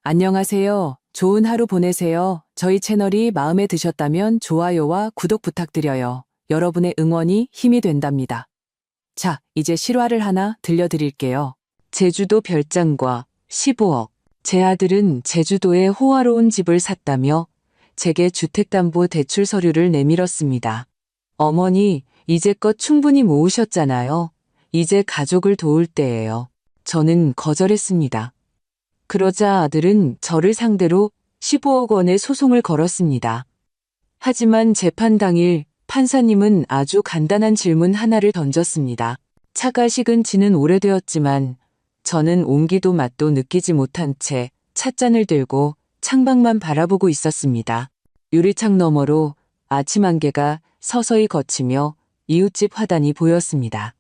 안녕하세요. 좋은 하루 보내세요. 저희 채널이 마음에 드셨다면 좋아요와 구독 부탁드려요. 여러분의 응원이 힘이 된답니다. 자, 이제 실화를 하나 들려드릴게요. 제주도 별장과 15억. 제 아들은 제주도에 호화로운 집을 샀다며 제게 주택담보대출 서류를 내밀었습니다. 어머니, 이제껏 충분히 모으셨잖아요. 이제 가족을 도울 때예요. 저는 거절했습니다. 그러자 아들은 저를 상대로 15억 원의 소송을 걸었습니다. 하지만 재판 당일 판사님은 아주 간단한 질문 하나를 던졌습니다. 차가 식은 지는 오래되었지만 저는 온기도 맛도 느끼지 못한 채 찻잔을 들고 창밖만 바라보고 있었습니다. 유리창 너머로 아침 안개가 서서히 걷히며 이웃집 화단이 보였습니다.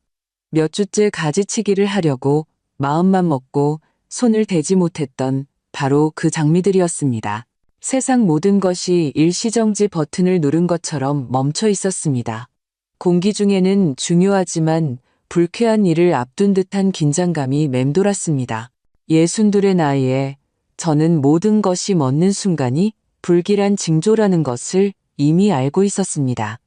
몇 주째 가지치기를 하려고 마음만 먹고 손을 대지 못했던 바로 그 장미들이었습니다. 세상 모든 것이 일시정지 버튼을 누른 것처럼 멈춰 있었습니다. 공기 중에는 중요하지만 불쾌한 일을 앞둔 듯한 긴장감이 맴돌았습니다. 62의 나이에 저는 모든 것이 멎는 순간이 불길한 징조라는 것을 이미 알고 있었습니다.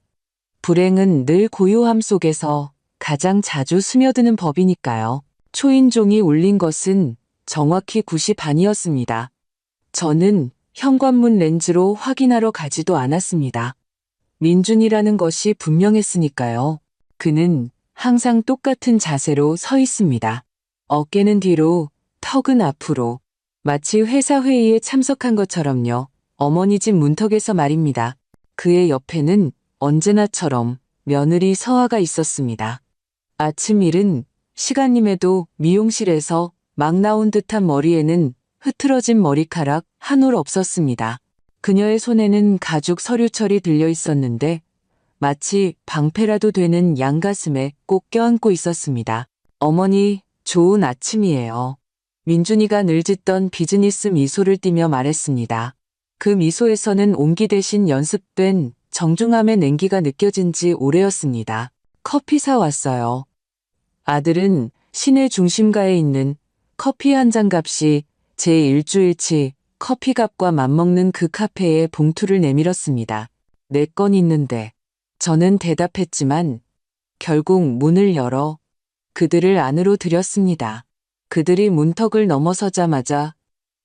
불행은 늘 고요함 속에서 가장 자주 스며드는 법이니까요. 초인종이 울린 것은 정확히 9시 반이었습니다. 저는 현관문 렌즈로 확인하러 가지도 않았습니다. 민준이라는 것이 분명했으니까요. 그는 항상 똑같은 자세로 서 있습니다. 어깨는 뒤로, 턱은 앞으로. 마치 회사 회의에 참석한 것처럼요. 어머니 집 문턱에서 말입니다. 그의 옆에는 언제나처럼 며느리 서아가 있었습니다. 아침 일은 시간임에도 미용실에서 막 나온 듯한 머리에는 흐트러진 머리카락 한 올 없었습니다. 그녀의 손에는 가죽 서류철이 들려 있었는데 마치 방패라도 되는 양가슴에 꼭 껴안고 있었습니다. 어머니, 좋은 아침이에요. 민준이가 늘 짓던 비즈니스 미소를 띠며 말했습니다. 그 미소에서는 온기 대신 연습된 정중함의 냉기가 느껴진 지 오래였습니다. 커피 사왔어요. 아들은 시내 중심가에 있는 커피 한 잔 값이 제 일주일치 커피값과 맞먹는 그 카페에 봉투를 내밀었습니다. 4건 있는데. 저는 대답했지만 결국 문을 열어 그들을 안으로 들였습니다. 그들이 문턱을 넘어서자마자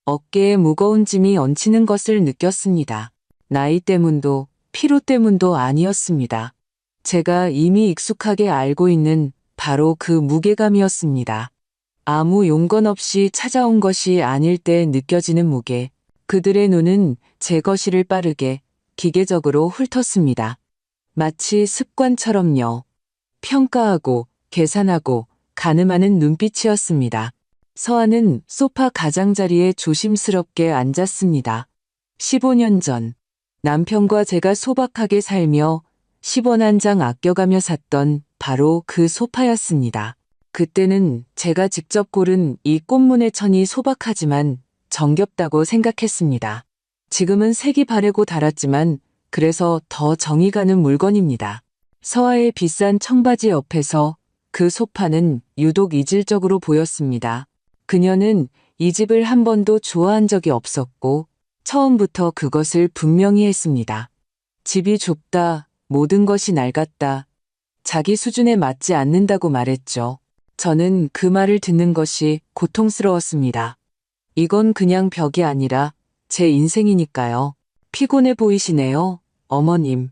어깨에 무거운 짐이 얹히는 것을 느꼈습니다. 나이 때문도 피로 때문도 아니었습니다. 제가 이미 익숙하게 알고 있는 바로 그 무게감이었습니다. 아무 용건 없이 찾아온 것이 아닐 때 느껴지는 무게. 그들의 눈은 제 거실을 빠르게 기계적으로 훑었습니다. 마치 습관처럼요. 평가하고 계산하고 가늠하는 눈빛이었습니다. 서아는 소파 가장자리에 조심스럽게 앉았습니다. 15년 전 남편과 제가 소박하게 살며 10원 한 장 아껴가며 샀던 바로 그 소파였습니다. 그때는 제가 직접 고른 이 꽃무늬 천이 소박하지만 정겹다고 생각했습니다. 지금은 색이 바래고 닳았지만 그래서 더 정이 가는 물건입니다. 서아의 비싼 청바지 옆에서 그 소파는 유독 이질적으로 보였습니다. 그녀는 이 집을 한 번도 좋아한 적이 없었고 처음부터 그것을 분명히 했습니다. 집이 좁다, 모든 것이 낡았다, 자기 수준에 맞지 않는다고 말했죠. 저는 그 말을 듣는 것이 고통스러웠습니다. 이건 그냥 벽이 아니라 제 인생이니까요. 피곤해 보이시네요, 어머님.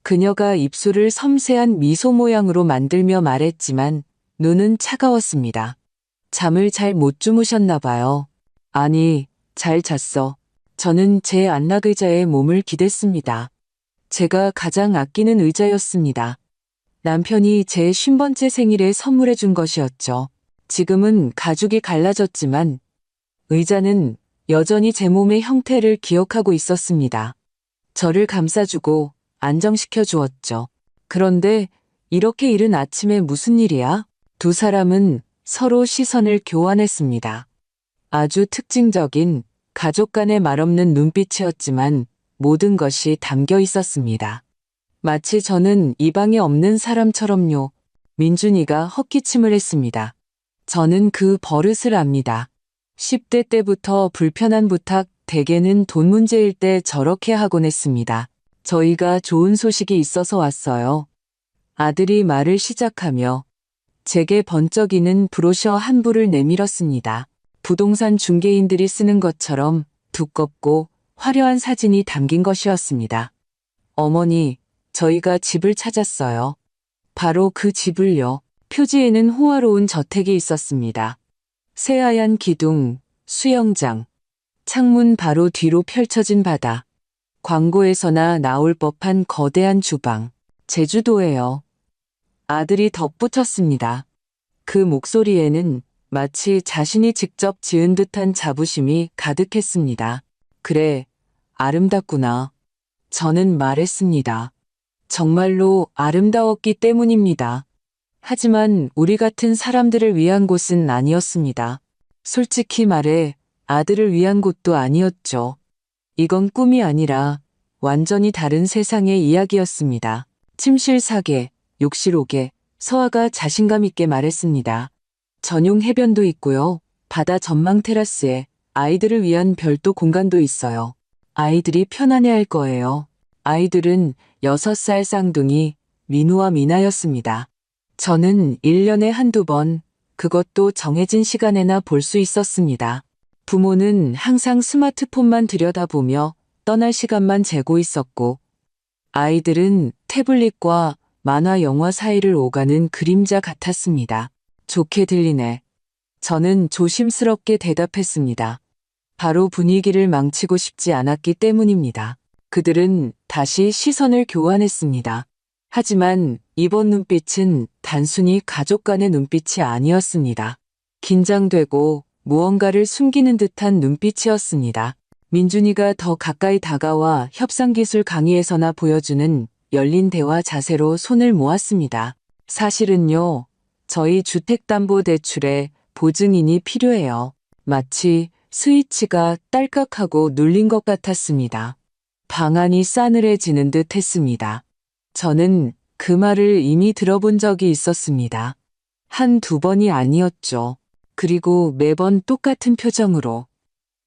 그녀가 입술을 섬세한 미소 모양으로 만들며 말했지만 눈은 차가웠습니다. 잠을 잘 못 주무셨나 봐요. 아니, 잘 잤어. 저는 제 안락의자에 몸을 기댔습니다. 제가 가장 아끼는 의자였습니다. 남편이 제 50번째 생일에 선물해 준 것이었죠. 지금은 가죽이 갈라졌지만 의자는 여전히 제 몸의 형태를 기억하고 있었습니다. 저를 감싸주고 안정시켜 주었죠. 그런데 이렇게 이른 아침에 무슨 일이야? 두 사람은 서로 시선을 교환했습니다. 아주 특징적인 가족 간의 말없는 눈빛이었지만 모든 것이 담겨 있었습니다. 마치 저는 이 방에 없는 사람처럼요. 민준이가 헛기침을 했습니다. 저는 그 버릇을 압니다. 10대 때부터 불편한 부탁, 대개는 돈 문제일 때 저렇게 하곤 했습니다. 저희가 좋은 소식이 있어서 왔어요. 아들이 말을 시작하며 제게 번쩍이는 브로셔 한 부를 내밀었습니다. 부동산 중개인들이 쓰는 것처럼 두껍고 화려한 사진이 담긴 것이었습니다. 어머니, 저희가 집을 찾았어요. 바로 그 집을요. 표지에는 호화로운 저택이 있었습니다. 새하얀 기둥, 수영장, 창문 바로 뒤로 펼쳐진 바다, 광고에서나 나올 법한 거대한 주방, 제주도예요. 아들이 덧붙였습니다. 그 목소리에는 마치 자신이 직접 지은 듯한 자부심이 가득했습니다. 그래, 아름답구나. 저는 말했습니다. 정말로 아름다웠기 때문입니다. 하지만 우리 같은 사람들을 위한 곳은 아니었습니다. 솔직히 말해 아들을 위한 곳도 아니었죠. 이건 꿈이 아니라 완전히 다른 세상의 이야기였습니다. 침실 4개, 욕실 5개, 서아가 자신감 있게 말했습니다. 전용 해변도 있고요. 바다 전망 테라스에 아이들을 위한 별도 공간도 있어요. 아이들이 편안해할 거예요. 아이들은 6살 쌍둥이 민우와 미나였습니다. 저는 1년에 한두 번, 그것도 정해진 시간에나 볼 수 있었습니다. 부모는 항상 스마트폰만 들여다보며 떠날 시간만 재고 있었고, 아이들은 태블릿과 만화 영화 사이를 오가는 그림자 같았습니다. 좋게 들리네. 저는 조심스럽게 대답했습니다. 바로 분위기를 망치고 싶지 않았기 때문입니다. 그들은 다시 시선을 교환했습니다. 하지만 이번 눈빛은 단순히 가족 간의 눈빛이 아니었습니다. 긴장되고 무언가를 숨기는 듯한 눈빛이었습니다. 민준이가 더 가까이 다가와 협상기술 강의에서나 보여주는 열린 대화 자세로 손을 모았습니다. 사실은요, 저희 주택담보대출에 보증인이 필요해요. 마치 스위치가 딸깍하고 눌린 것 같았습니다. 방안이 싸늘해지는 듯 했습니다. 저는 그 말을 이미 들어본 적이 있었습니다. 한두 번이 아니었죠. 그리고 매번 똑같은 표정으로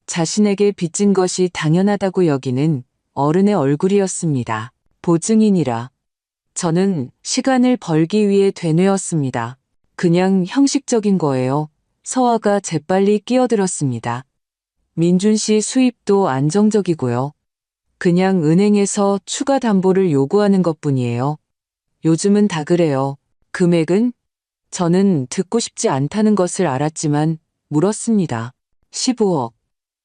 자신에게 빚진 것이 당연하다고 여기는 어른의 얼굴이었습니다. 보증인이라. 저는 시간을 벌기 위해 되뇌었습니다. 그냥 형식적인 거예요. 서아가 재빨리 끼어들었습니다. 민준 씨 수입도 안정적이고요. 그냥 은행에서 추가 담보를 요구하는 것뿐이에요. 요즘은 다 그래요. 금액은? 저는 듣고 싶지 않다는 것을 알았지만 물었습니다. 15억.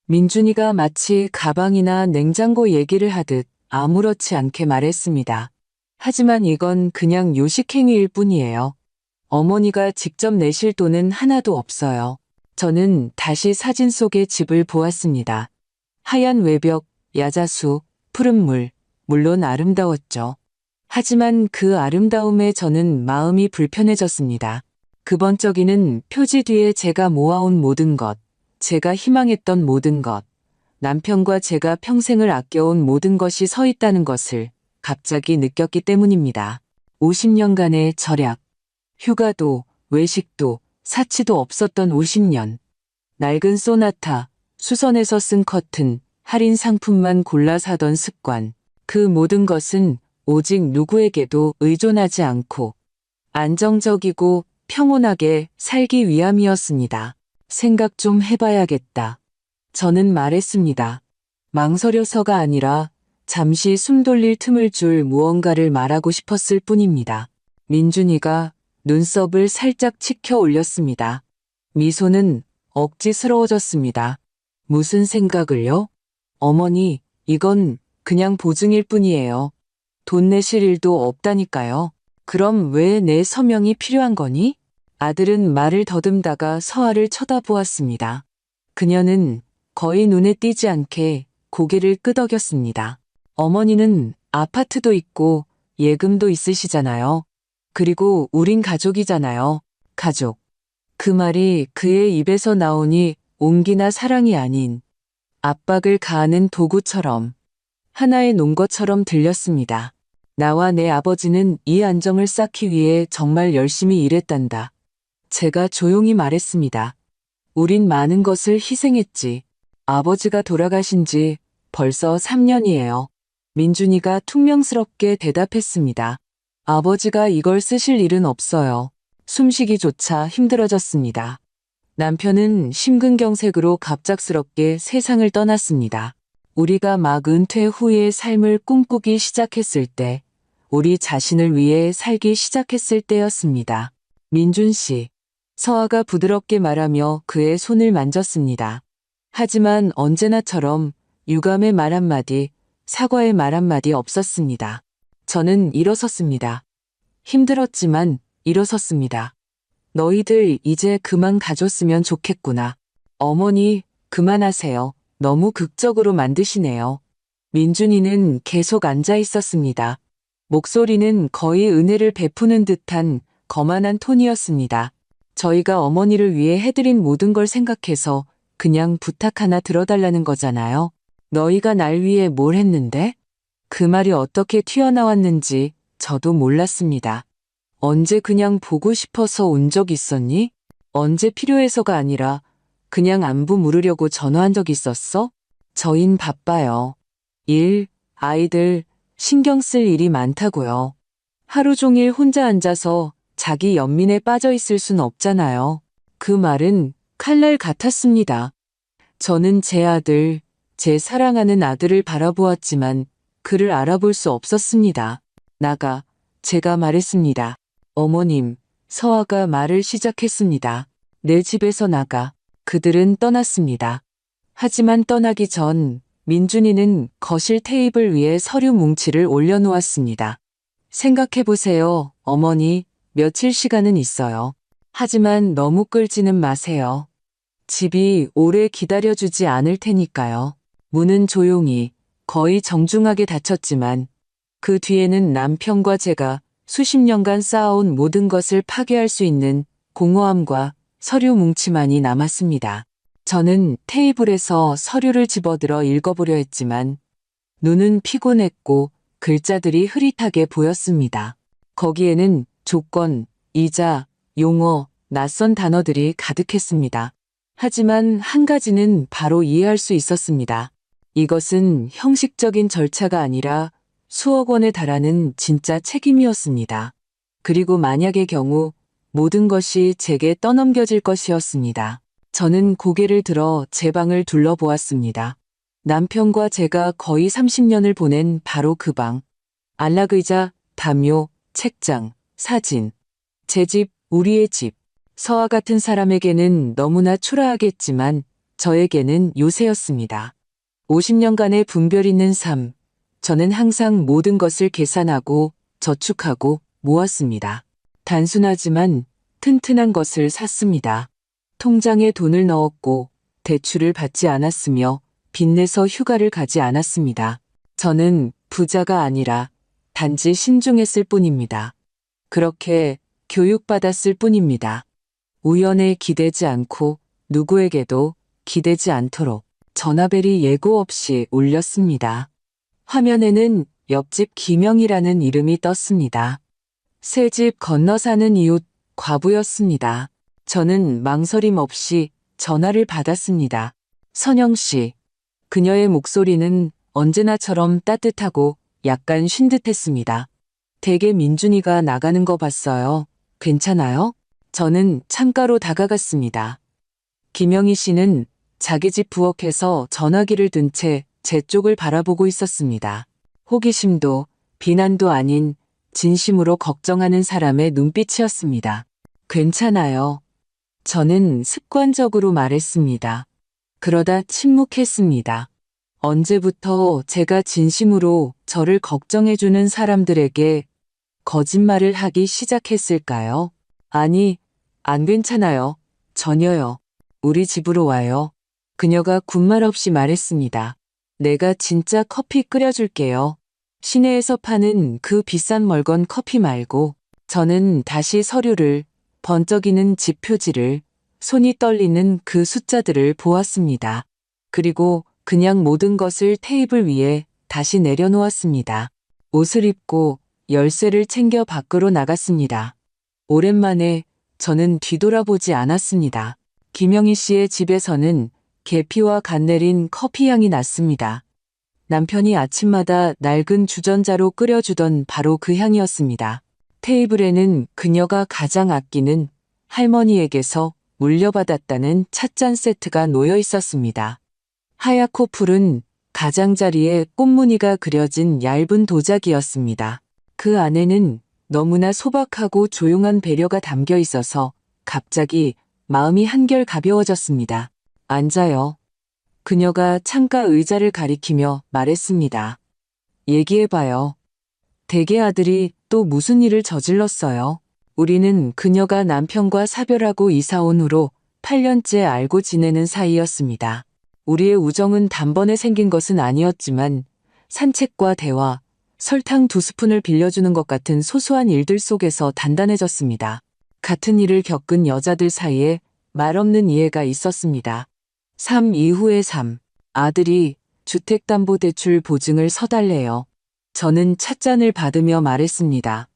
민준이가 마치 가방이나 냉장고 얘기를 하듯 아무렇지 않게 말했습니다. 하지만 이건 그냥 요식행위일 뿐이에요. 어머니가 직접 내실 돈은 하나도 없어요. 저는 다시 사진 속의 집을 보았습니다. 하얀 외벽, 야자수, 푸른 물, 물론 아름다웠죠. 하지만 그 아름다움에 저는 마음이 불편해졌습니다. 그 번쩍이는 표지 뒤에 제가 모아온 모든 것, 제가 희망했던 모든 것, 남편과 제가 평생을 아껴온 모든 것이 서 있다는 것을 갑자기 느꼈기 때문입니다. 50년간의 절약, 휴가도, 외식도, 사치도 없었던 50년. 낡은 소나타, 수선에서 쓴 커튼, 할인 상품만 골라 사던 습관. 그 모든 것은 오직 누구에게도 의존하지 않고 안정적이고 평온하게 살기 위함이었습니다. 생각 좀 해봐야겠다. 저는 말했습니다. 망설여서가 아니라 잠시 숨 돌릴 틈을 줄 무언가를 말하고 싶었을 뿐입니다. 민준이가 눈썹을 살짝 치켜 올렸습니다. 미소는 억지스러워졌습니다. 무슨 생각을요? 어머니, 이건 그냥 보증일 뿐이에요. 돈 내실 일도 없다니까요. 그럼 왜 내 서명이 필요한 거니? 아들은 말을 더듬다가 서아를 쳐다보았습니다. 그녀는 거의 눈에 띄지 않게 고개를 끄덕였습니다. 어머니는 아파트도 있고 예금도 있으시잖아요. 그리고 우린 가족이잖아요. 가족. 그 말이 그의 입에서 나오니 온기나 사랑이 아닌 압박을 가하는 도구처럼 하나의 논것처럼 들렸습니다. 나와 내 아버지는 이 안정을 쌓기 위해 정말 열심히 일했단다. 제가 조용히 말했습니다. 우린 많은 것을 희생했지. 아버지가 돌아가신 지 벌써 3년이에요. 민준이가 퉁명스럽게 대답했습니다. 아버지가 이걸 쓰실 일은 없어요. 숨쉬기조차 힘들어졌습니다. 남편은 심근경색으로 갑작스럽게 세상을 떠났습니다. 우리가 막 은퇴 후의 삶을 꿈꾸기 시작했을 때, 우리 자신을 위해 살기 시작했을 때였습니다. 민준 씨. 서아가 부드럽게 말하며 그의 손을 만졌습니다. 하지만 언제나처럼 유감의 말 한마디, 사과의 말 한마디 없었습니다. 저는 일어섰습니다. 힘들었지만 일어섰습니다. 너희들 이제 그만 가줬으면 좋겠구나. 어머니, 그만하세요. 너무 극적으로 만드시네요. 민준이는 계속 앉아 있었습니다. 목소리는 거의 은혜를 베푸는 듯한 거만한 톤이었습니다. 저희가 어머니를 위해 해드린 모든 걸 생각해서 그냥 부탁 하나 들어달라는 거잖아요. 너희가 날 위해 뭘 했는데? 그 말이 어떻게 튀어나왔는지 저도 몰랐습니다. 언제 그냥 보고 싶어서 온 적 있었니? 언제 필요해서가 아니라 그냥 안부 물으려고 전화한 적 있었어? 저흰 바빠요. 일, 아이들, 신경 쓸 일이 많다고요. 하루 종일 혼자 앉아서 자기 연민에 빠져 있을 순 없잖아요. 그 말은 칼날 같았습니다. 저는 제 아들, 제 사랑하는 아들을 바라보았지만 그를 알아볼 수 없었습니다. 나가, 제가 말했습니다. 어머님, 서아가 말을 시작했습니다. 내 집에서 나가. 그들은 떠났습니다. 하지만 떠나기 전 민준이는 거실 테이블 위에 서류 뭉치를 올려놓았습니다. 생각해보세요, 어머니. 며칠 시간은 있어요. 하지만 너무 끌지는 마세요. 집이 오래 기다려주지 않을 테니까요. 문은 조용히, 거의 정중하게 닫혔지만 그 뒤에는 남편과 제가 수십 년간 쌓아온 모든 것을 파괴할 수 있는 공허함과 서류 뭉치만이 남았습니다. 저는 테이블에서 서류를 집어들어 읽어보려 했지만 눈은 피곤했고 글자들이 흐릿하게 보였습니다. 거기에는 조건, 이자, 용어, 낯선 단어들이 가득했습니다. 하지만 한 가지는 바로 이해할 수 있었습니다. 이것은 형식적인 절차가 아니라 수억 원에 달하는 진짜 책임이었습니다. 그리고 만약의 경우 모든 것이 제게 떠넘겨질 것이었습니다. 저는 고개를 들어 제 방을 둘러보았습니다. 남편과 제가 거의 30년을 보낸 바로 그 방. 안락의자, 담요, 책장, 사진. 제 집, 우리의 집. 서아 같은 사람에게는 너무나 초라하겠지만 저에게는 요새였습니다. 50년간의 분별 있는 삶. 저는 항상 모든 것을 계산하고 저축하고 모았습니다. 단순하지만 튼튼한 것을 샀습니다. 통장에 돈을 넣었고 대출을 받지 않았으며 빚내서 휴가를 가지 않았습니다. 저는 부자가 아니라 단지 신중했을 뿐입니다. 그렇게 교육받았을 뿐입니다. 우연에 기대지 않고 누구에게도 기대지 않도록 전화벨이 예고 없이 울렸습니다. 화면에는 옆집 김영이라는 이름이 떴습니다. 새 집 건너 사는 이웃 과부였습니다. 저는 망설임 없이 전화를 받았습니다. 선영 씨. 그녀의 목소리는 언제나처럼 따뜻하고 약간 쉰 듯했습니다. 댁에 민준이가 나가는 거 봤어요. 괜찮아요? 저는 창가로 다가갔습니다. 김영희 씨는 자기 집 부엌에서 전화기를 든 채 제 쪽을 바라보고 있었습니다. 호기심도 비난도 아닌 진심으로 걱정하는 사람의 눈빛이었습니다. 괜찮아요. 저는 습관적으로 말했습니다. 그러다 침묵했습니다. 언제부터 제가 진심으로 저를 걱정해주는 사람들에게 거짓말을 하기 시작했을까요? 아니, 안 괜찮아요. 전혀요. 우리 집으로 와요. 그녀가 군말 없이 말했습니다. 내가 진짜 커피 끓여줄게요. 시내에서 파는 그 비싼 멀건 커피 말고. 저는 다시 서류를, 번쩍이는 집 표지를, 손이 떨리는 그 숫자들을 보았습니다. 그리고 그냥 모든 것을 테이블 위에 다시 내려놓았습니다. 옷을 입고 열쇠를 챙겨 밖으로 나갔습니다. 오랜만에 저는 뒤돌아보지 않았습니다. 김영희 씨의 집에서는 계피와 갓 내린 커피 향이 났습니다. 남편이 아침마다 낡은 주전자로 끓여주던 바로 그 향이었습니다. 테이블에는 그녀가 가장 아끼는 할머니에게서 물려받았다는 찻잔 세트가 놓여 있었습니다. 하얗고 푸른 가장자리에 꽃무늬가 그려진 얇은 도자기였습니다. 그 안에는 너무나 소박하고 조용한 배려가 담겨 있어서 갑자기 마음이 한결 가벼워졌습니다. 앉아요. 그녀가 창가 의자를 가리키며 말했습니다. 얘기해봐요. 대개 아들이 또 무슨 일을 저질렀어요? 우리는 그녀가 남편과 사별하고 이사 온 후로 8년째 알고 지내는 사이였습니다. 우리의 우정은 단번에 생긴 것은 아니었지만 산책과 대화, 설탕 2스푼을 빌려주는 것 같은 소소한 일들 속에서 단단해졌습니다. 같은 일을 겪은 여자들 사이에 말없는 이해가 있었습니다. 3 이후의 3. 아들이 주택담보대출 보증을 서달래요. 저는 찻잔을 받으며 말했습니다.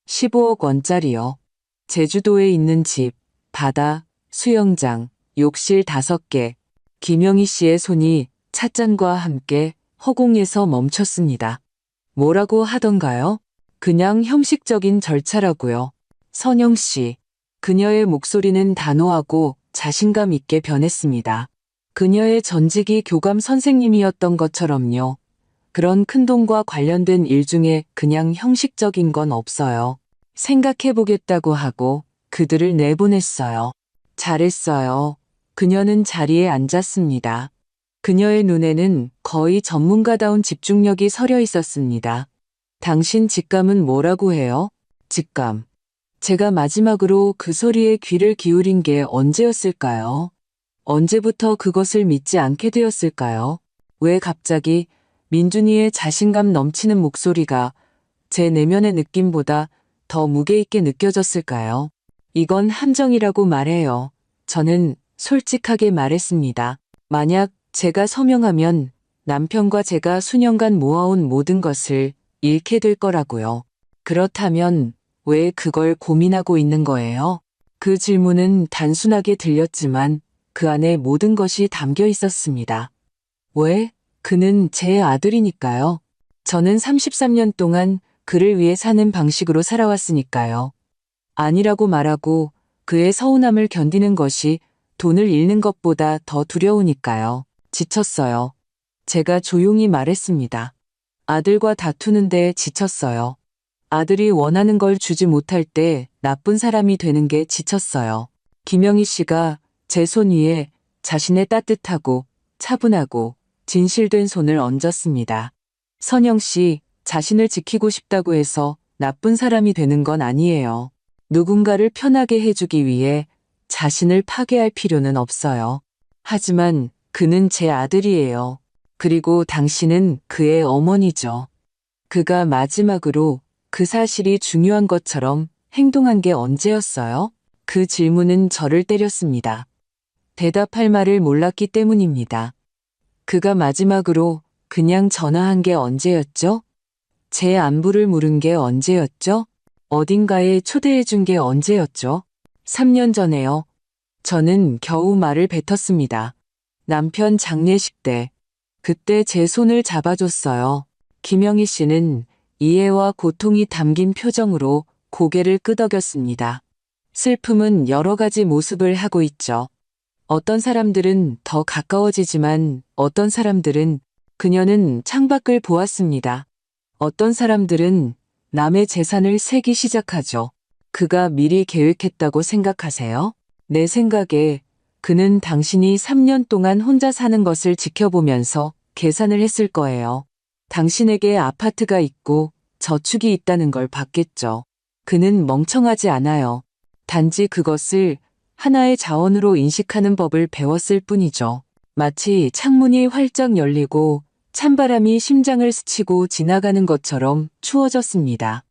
15억 원짜리요. 제주도에 있는 집, 바다, 수영장, 욕실 5개. 김영희 씨의 손이 찻잔과 함께 허공에서 멈췄습니다. 뭐라고 하던가요? 그냥 형식적인 절차라고요. 선영 씨. 그녀의 목소리는 단호하고 자신감 있게 변했습니다. 그녀의 전직이 교감 선생님이었던 것처럼요. 그런 큰 돈과 관련된 일 중에 그냥 형식적인 건 없어요. 생각해보겠다고 하고 그들을 내보냈어요. 잘했어요. 그녀는 자리에 앉았습니다. 그녀의 눈에는 거의 전문가다운 집중력이 서려 있었습니다. 당신 직감은 뭐라고 해요? 직감. 제가 마지막으로 그 소리에 귀를 기울인 게 언제였을까요? 언제부터 그것을 믿지 않게 되었을까요? 왜 갑자기 민준이의 자신감 넘치는 목소리가 제 내면의 느낌보다 더 무게 있게 느껴졌을까요? 이건 함정이라고 말해요. 저는 솔직하게 말했습니다. 만약 제가 서명하면 남편과 제가 수년간 모아온 모든 것을 잃게 될 거라고요. 그렇다면 왜 그걸 고민하고 있는 거예요? 그 질문은 단순하게 들렸지만 그 안에 모든 것이 담겨 있었습니다. 왜? 그는 제 아들이니까요. 저는 33년 동안 그를 위해 사는 방식으로 살아왔으니까요. 아니라고 말하고 그의 서운함을 견디는 것이 돈을 잃는 것보다 더 두려우니까요. 지쳤어요. 제가 조용히 말했습니다. 아들과 다투는데 지쳤어요. 아들이 원하는 걸 주지 못할 때 나쁜 사람이 되는 게 지쳤어요. 김영희 씨가 제 손 위에 자신의 따뜻하고 차분하고 진실된 손을 얹었습니다. 선영 씨, 자신을 지키고 싶다고 해서 나쁜 사람이 되는 건 아니에요. 누군가를 편하게 해주기 위해 자신을 파괴할 필요는 없어요. 하지만 그는 제 아들이에요. 그리고 당신은 그의 어머니죠. 그가 마지막으로 그 사실이 중요한 것처럼 행동한 게 언제였어요? 그 질문은 저를 때렸습니다. 대답할 말을 몰랐기 때문입니다. 그가 마지막으로 그냥 전화한 게 언제였죠? 제 안부를 물은 게 언제였죠? 어딘가에 초대해 준 게 언제였죠? 3년 전에요. 저는 겨우 말을 뱉었습니다. 남편 장례식 때. 그때 제 손을 잡아줬어요. 김영희 씨는 이해와 고통이 담긴 표정으로 고개를 끄덕였습니다. 슬픔은 여러 가지 모습을 하고 있죠. 어떤 사람들은 더 가까워지지만 어떤 사람들은 그녀는 창밖을 보았습니다. 어떤 사람들은 남의 재산을 세기 시작하죠. 그가 미리 계획했다고 생각하세요? 내 생각에 그는 당신이 3년 동안 혼자 사는 것을 지켜보면서 계산을 했을 거예요. 당신에게 아파트가 있고 저축이 있다는 걸 봤겠죠. 그는 멍청하지 않아요. 단지 그것을 하나의 자원으로 인식하는 법을 배웠을 뿐이죠. 마치 창문이 활짝 열리고 찬바람이 심장을 스치고 지나가는 것처럼 추워졌습니다.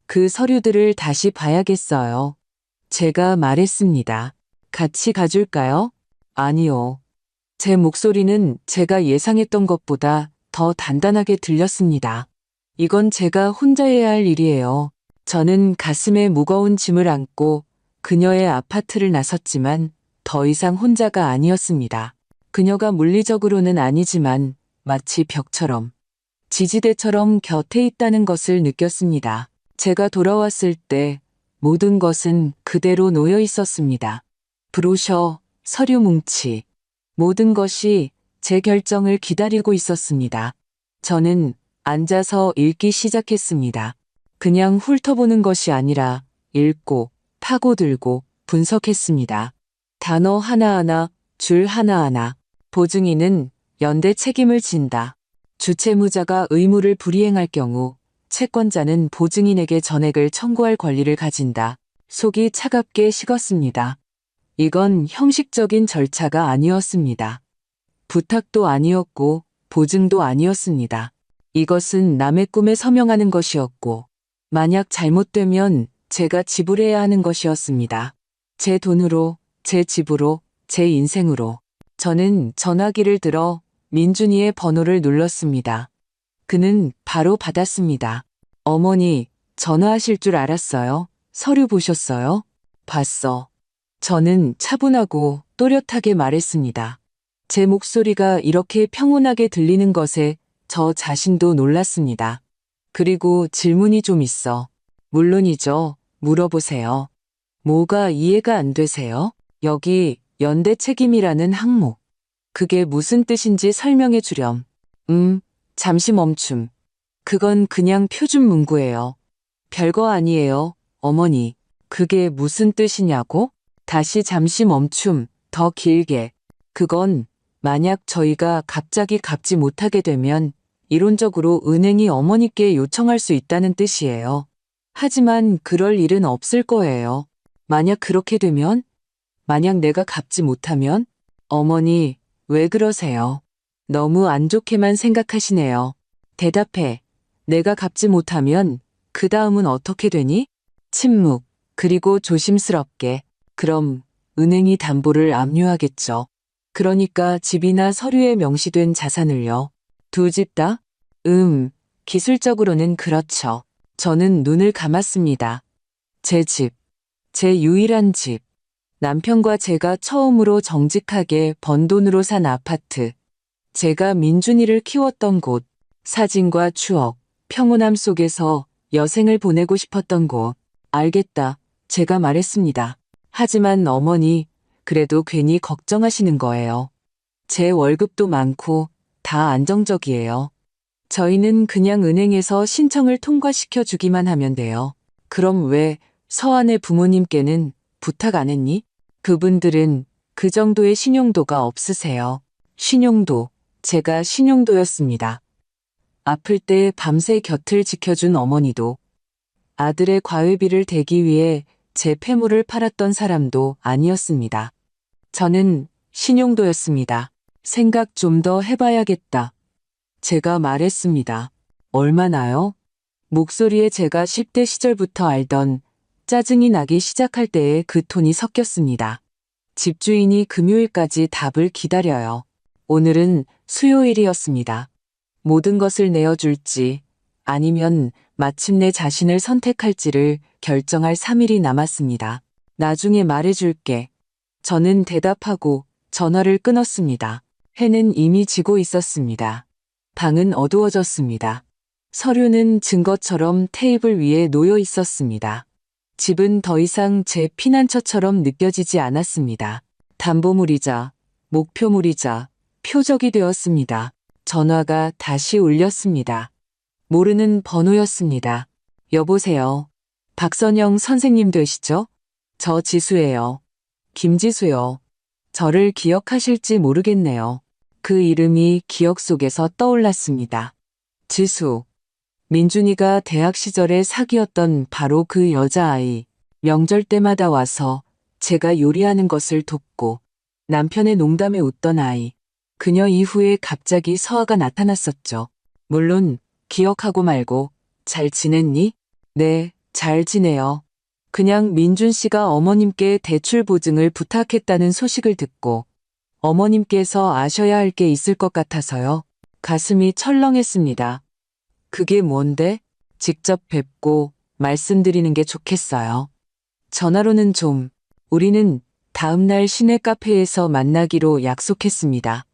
그 서류들을 다시 봐야겠어요. 제가 말했습니다. 같이 가줄까요? 아니요. 제 목소리는 제가 예상했던 것보다 더 단단하게 들렸습니다. 이건 제가 혼자 해야 할 일이에요. 저는 가슴에 무거운 짐을 안고 그녀의 아파트를 나섰지만 더 이상 혼자가 아니었습니다. 그녀가 물리적으로는 아니지만 마치 벽처럼, 지지대처럼 곁에 있다는 것을 느꼈습니다. 제가 돌아왔을 때 모든 것은 그대로 놓여 있었습니다. 브로셔, 서류 뭉치, 모든 것이 제 결정을 기다리고 있었습니다. 저는 앉아서 읽기 시작했습니다. 그냥 훑어보는 것이 아니라 읽고, 파고들고, 분석했습니다. 단어 하나하나, 줄 하나하나. 보증인은 연대 책임을 진다. 주채무자가 의무를 불이행할 경우 채권자는 보증인에게 전액을 청구할 권리를 가진다. 속이 차갑게 식었습니다. 이건 형식적인 절차가 아니었습니다. 부탁도 아니었고 보증도 아니었습니다. 이것은 남의 꿈에 서명하는 것이었고 만약 잘못되면 제가 지불해야 하는 것이었습니다. 제 돈으로, 제 집으로, 제 인생으로. 저는 전화기를 들어 민준이의 번호를 눌렀습니다. 그는 바로 받았습니다. 어머니, 전화하실 줄 알았어요? 서류 보셨어요? 봤어. 저는 차분하고 또렷하게 말했습니다. 제 목소리가 이렇게 평온하게 들리는 것에 저 자신도 놀랐습니다. 그리고 질문이 좀 있어. 물론이죠. 물어보세요. 뭐가 이해가 안 되세요? 여기 연대 책임이라는 항목. 그게 무슨 뜻인지 설명해 주렴. 잠시 멈춤. 그건 그냥 표준 문구예요. 별거 아니에요, 어머니. 그게 무슨 뜻이냐고? 다시 잠시 멈춤, 더 길게. 그건 만약 저희가 갑자기 갚지 못하게 되면 이론적으로 은행이 어머니께 요청할 수 있다는 뜻이에요. 하지만 그럴 일은 없을 거예요. 만약 그렇게 되면? 만약 내가 갚지 못하면? 어머니, 왜 그러세요? 너무 안 좋게만 생각하시네요. 대답해. 내가 갚지 못하면 그 다음은 어떻게 되니? 침묵. 그리고 조심스럽게. 그럼 은행이 담보를 압류하겠죠. 그러니까 집이나 서류에 명시된 자산을요. 두 집 다? 기술적으로는 그렇죠. 저는 눈을 감았습니다. 제 집. 제 유일한 집. 남편과 제가 처음으로 정직하게 번 돈으로 산 아파트. 제가 민준이를 키웠던 곳. 사진과 추억. 평온함 속에서 여생을 보내고 싶었던 곳. 알겠다. 제가 말했습니다. 하지만 어머니, 그래도 괜히 걱정하시는 거예요. 제 월급도 많고 다 안정적이에요. 저희는 그냥 은행에서 신청을 통과시켜 주기만 하면 돼요. 그럼 왜 서한의 부모님께는 부탁 안 했니? 그분들은 그 정도의 신용도가 없으세요. 신용도, 제가 신용도였습니다. 아플 때 밤새 곁을 지켜준 어머니도, 아들의 과외비를 대기 위해 제 폐물을 팔았던 사람도 아니었습니다. 저는 신용도였습니다. 생각 좀 더 해봐야겠다. 제가 말했습니다. 얼마나요? 목소리에 제가 10대 시절부터 알던 짜증이 나기 시작할 때의 그 톤이 섞였습니다. 집주인이 금요일까지 답을 기다려요. 오늘은 수요일이었습니다. 모든 것을 내어줄지 아니면 마침내 자신을 선택할지를 결정할 3일이 남았습니다. 나중에 말해줄게. 저는 대답하고 전화를 끊었습니다. 해는 이미 지고 있었습니다. 방은 어두워졌습니다. 서류는 증거처럼 테이블 위에 놓여 있었습니다. 집은 더 이상 제 피난처처럼 느껴지지 않았습니다. 담보물이자, 목표물이자, 표적이 되었습니다. 전화가 다시 울렸습니다. 모르는 번호였습니다. 여보세요. 박선영 선생님 되시죠? 저 지수예요. 김지수요. 저를 기억하실지 모르겠네요. 그 이름이 기억 속에서 떠올랐습니다. 지수. 민준이가 대학 시절에 사귀었던 바로 그 여자아이. 명절 때마다 와서 제가 요리하는 것을 돕고 남편의 농담에 웃던 아이. 그녀 이후에 갑자기 서아가 나타났었죠. 물론 기억하고 말고 잘 지냈니? 네, 잘 지내요. 그냥 민준 씨가 어머님께 대출 보증을 부탁했다는 소식을 듣고 어머님께서 아셔야 할 게 있을 것 같아서요. 가슴이 철렁했습니다. 그게 뭔데? 직접 뵙고 말씀드리는 게 좋겠어요. 전화로는 좀, 우리는 다음날 시내 카페에서 만나기로 약속했습니다.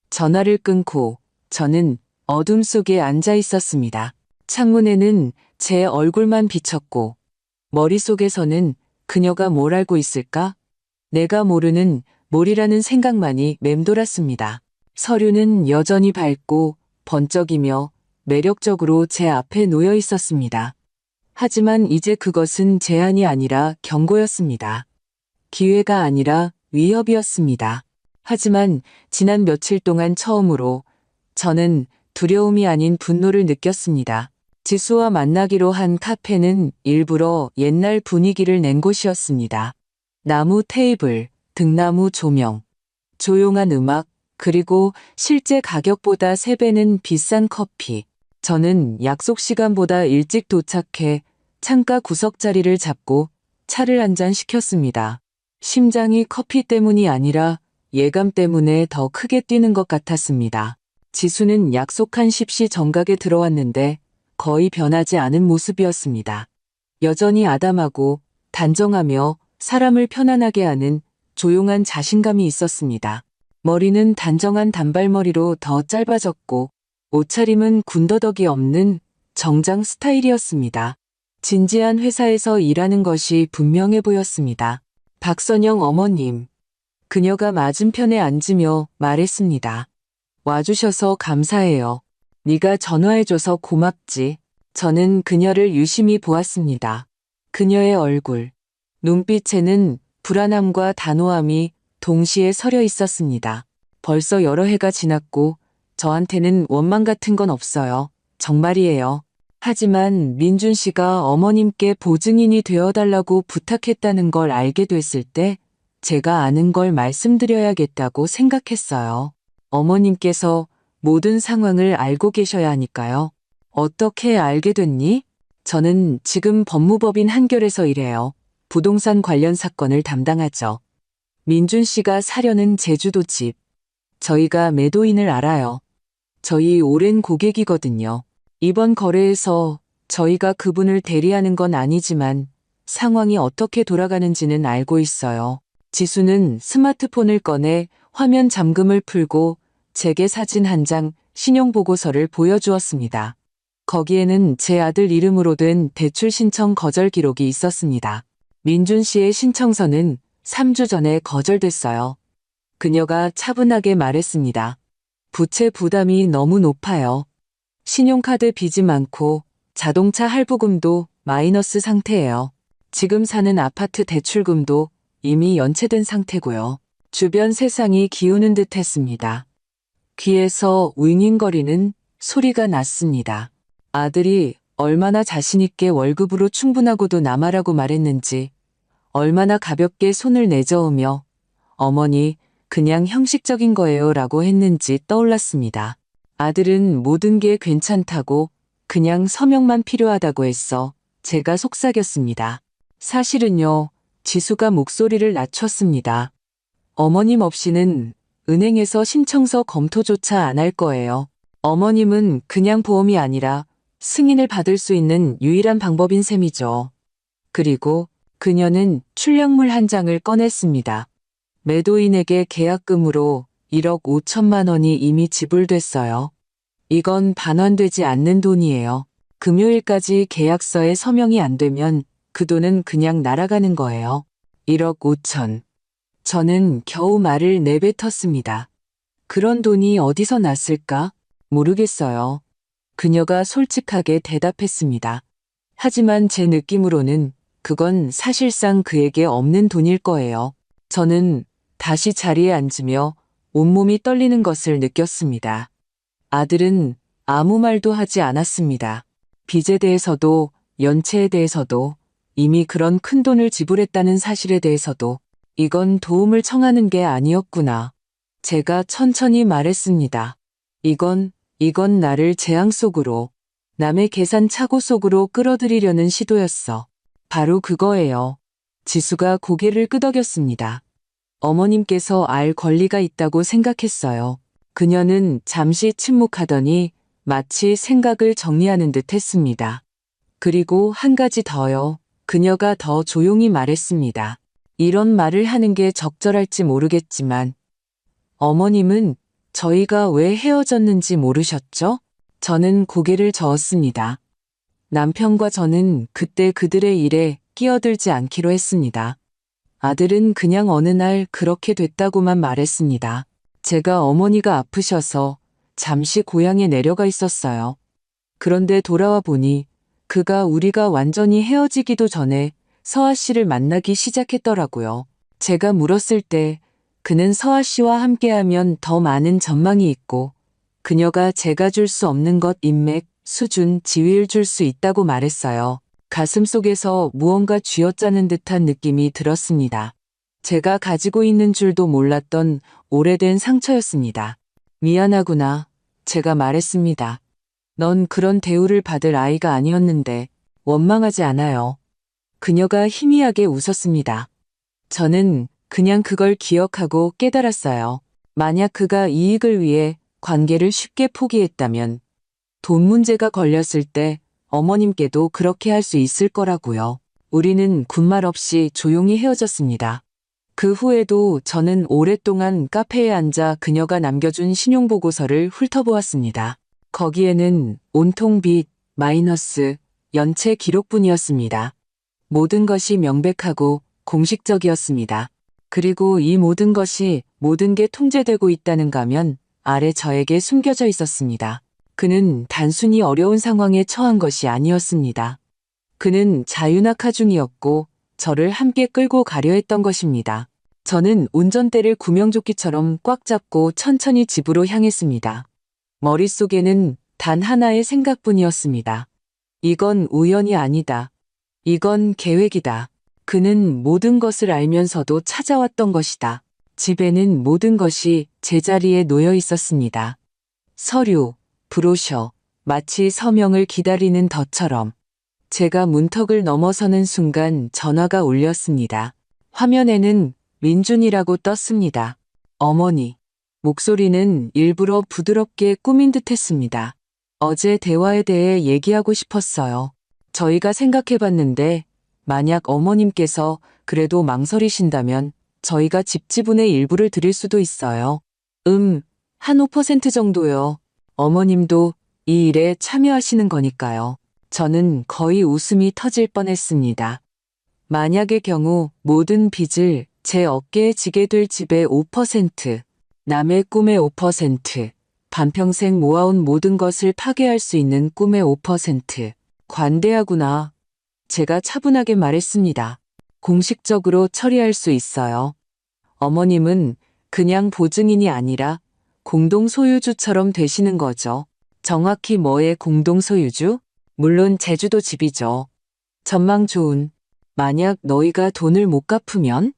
전화를 끊고 저는 어둠 속에 앉아 있었습니다. 창문에는 제 얼굴만 비쳤고 머릿속에서는 그녀가 뭘 알고 있을까? 내가 모르는 뭘이라는 생각만이 맴돌았습니다. 서류는 여전히 밝고 번쩍이며 매력적으로 제 앞에 놓여 있었습니다. 하지만 이제 그것은 제안이 아니라 경고였습니다. 기회가 아니라 위협이었습니다. 하지만 지난 며칠 동안 처음으로 저는 두려움이 아닌 분노를 느꼈습니다. 지수와 만나기로 한 카페는 일부러 옛날 분위기를 낸 곳이었습니다. 나무 테이블, 등나무 조명, 조용한 음악, 그리고 실제 가격보다 3배는 비싼 커피. 저는 약속 시간보다 일찍 도착해 창가 구석 자리를 잡고 차를 한 잔 시켰습니다. 심장이 커피 때문이 아니라 예감 때문에 더 크게 뛰는 것 같았습니다. 지수는 약속한 10시 정각에 들어왔는데 거의 변하지 않은 모습이었습니다. 여전히 아담하고 단정하며 사람을 편안하게 하는 조용한 자신감이 있었습니다. 머리는 단정한 단발머리로 더 짧아졌고 옷차림은 군더더기 없는 정장 스타일이었습니다. 진지한 회사에서 일하는 것이 분명해 보였습니다. 박선영 어머님. 그녀가 맞은편에 앉으며 말했습니다. 와주셔서 감사해요. 네가 전화해줘서 고맙지. 저는 그녀를 유심히 보았습니다. 그녀의 얼굴, 눈빛에는 불안함과 단호함이 동시에 서려 있었습니다. 벌써 여러 해가 지났고 저한테는 원망 같은 건 없어요. 정말이에요. 하지만 민준 씨가 어머님께 보증인이 되어달라고 부탁했다는 걸 알게 됐을 때 제가 아는 걸 말씀드려야겠다고 생각했어요. 어머님께서 모든 상황을 알고 계셔야 하니까요. 어떻게 알게 됐니? 저는 지금 법무법인 한결에서 일해요. 부동산 관련 사건을 담당하죠. 민준 씨가 사려는 제주도 집. 저희가 매도인을 알아요. 저희 오랜 고객이거든요. 이번 거래에서 저희가 그분을 대리하는 건 아니지만 상황이 어떻게 돌아가는지는 알고 있어요. 지수는 스마트폰을 꺼내 화면 잠금을 풀고 제게 사진 한 장, 신용보고서를 보여주었습니다. 거기에는 제 아들 이름으로 된 대출 신청 거절 기록이 있었습니다. 민준 씨의 신청서는 3주 전에 거절됐어요. 그녀가 차분하게 말했습니다. 부채 부담이 너무 높아요. 신용카드 빚이 많고 자동차 할부금도 마이너스 상태예요. 지금 사는 아파트 대출금도 이미 연체된 상태고요. 주변 세상이 기우는 듯 했습니다. 귀에서 윙윙거리는 소리가 났습니다. 아들이 얼마나 자신있게 월급으로 충분하고도 남아라고 말했는지, 얼마나 가볍게 손을 내저으며 어머니 그냥 형식적인 거예요 라고 했는지 떠올랐습니다. 아들은 모든 게 괜찮다고 그냥 서명만 필요하다고 했어 제가 속삭였습니다. 사실은요, 지수가 목소리를 낮췄습니다. 어머님 없이는 은행에서 신청서 검토조차 안 할 거예요. 어머님은 그냥 보험이 아니라 승인을 받을 수 있는 유일한 방법인 셈이죠. 그리고 그녀는 출력물 한 장을 꺼냈습니다. 매도인에게 계약금으로 1억 5천만 원이 이미 지불됐어요. 이건 반환되지 않는 돈이에요. 금요일까지 계약서에 서명이 안 되면 그 돈은 그냥 날아가는 거예요. 1억 5천. 저는 겨우 말을 내뱉었습니다. 그런 돈이 어디서 났을까? 모르겠어요. 그녀가 솔직하게 대답했습니다. 하지만 제 느낌으로는 그건 사실상 그에게 없는 돈일 거예요. 저는 다시 자리에 앉으며 온몸이 떨리는 것을 느꼈습니다. 아들은 아무 말도 하지 않았습니다. 빚에 대해서도 연체에 대해서도 이미 그런 큰 돈을 지불했다는 사실에 대해서도 이건 도움을 청하는 게 아니었구나. 제가 천천히 말했습니다. 이건 나를 재앙 속으로, 남의 계산 착오 속으로 끌어들이려는 시도였어. 바로 그거예요. 지수가 고개를 끄덕였습니다. 어머님께서 알 권리가 있다고 생각했어요. 그녀는 잠시 침묵하더니 마치 생각을 정리하는 듯 했습니다. 그리고 한 가지 더요. 그녀가 더 조용히 말했습니다. 이런 말을 하는 게 적절할지 모르겠지만 어머님은 저희가 왜 헤어졌는지 모르셨죠? 저는 고개를 저었습니다. 남편과 저는 그때 그들의 일에 끼어들지 않기로 했습니다. 아들은 그냥 어느 날 그렇게 됐다고만 말했습니다. 제가 어머니가 아프셔서 잠시 고향에 내려가 있었어요. 그런데 돌아와 보니 그가 우리가 완전히 헤어지기도 전에 서아 씨를 만나기 시작했더라고요. 제가 물었을 때 그는 서아 씨와 함께하면 더 많은 전망이 있고 그녀가 제가 줄 수 없는 것 인맥, 수준, 지위를 줄 수 있다고 말했어요. 가슴속에서 무언가 쥐어짜는 듯한 느낌이 들었습니다. 제가 가지고 있는 줄도 몰랐던 오래된 상처였습니다. 미안하구나. 제가 말했습니다. 넌 그런 대우를 받을 아이가 아니었는데 원망하지 않아요. 그녀가 희미하게 웃었습니다. 저는 그냥 그걸 기억하고 깨달았어요. 만약 그가 이익을 위해 관계를 쉽게 포기했다면 돈 문제가 걸렸을 때 어머님께도 그렇게 할 수 있을 거라고요. 우리는 군말 없이 조용히 헤어졌습니다. 그 후에도 저는 오랫동안 카페에 앉아 그녀가 남겨준 신용보고서를 훑어보았습니다. 거기에는 온통 빚, 마이너스, 연체 기록뿐이었습니다. 모든 것이 명백하고 공식적이었습니다. 그리고 이 모든 게 통제되고 있다는가 하면 아래 저에게 숨겨져 있었습니다. 그는 단순히 어려운 상황에 처한 것이 아니었습니다. 그는 자유낙하 중이었고 저를 함께 끌고 가려 했던 것입니다. 저는 운전대를 구명조끼처럼 꽉 잡고 천천히 집으로 향했습니다. 머릿속에는 단 하나의 생각뿐이었습니다. 이건 우연이 아니다. 이건 계획이다. 그는 모든 것을 알면서도 찾아왔던 것이다. 집에는 모든 것이 제자리에 놓여 있었습니다. 서류, 브로셔, 마치 서명을 기다리는 덫처럼. 제가 문턱을 넘어서는 순간 전화가 울렸습니다. 화면에는 민준이라고 떴습니다. 어머니. 목소리는 일부러 부드럽게 꾸민 듯했습니다. 어제 대화에 대해 얘기하고 싶었어요. 저희가 생각해봤는데 만약 어머님께서 그래도 망설이신다면 저희가 집 지분의 일부를 드릴 수도 있어요. 한 5% 정도요. 어머님도 이 일에 참여하시는 거니까요. 저는 거의 웃음이 터질 뻔했습니다. 만약의 경우 모든 빚을 제 어깨에 지게 될 집의 5%, 남의 꿈의 5%, 반평생 모아온 모든 것을 파괴할 수 있는 꿈의 5%. 관대하구나. 제가 차분하게 말했습니다. 공식적으로 처리할 수 있어요. 어머님은 그냥 보증인이 아니라 공동소유주처럼 되시는 거죠. 정확히 뭐의 공동소유주? 물론 제주도 집이죠. 전망 좋은. 만약 너희가 돈을 못 갚으면?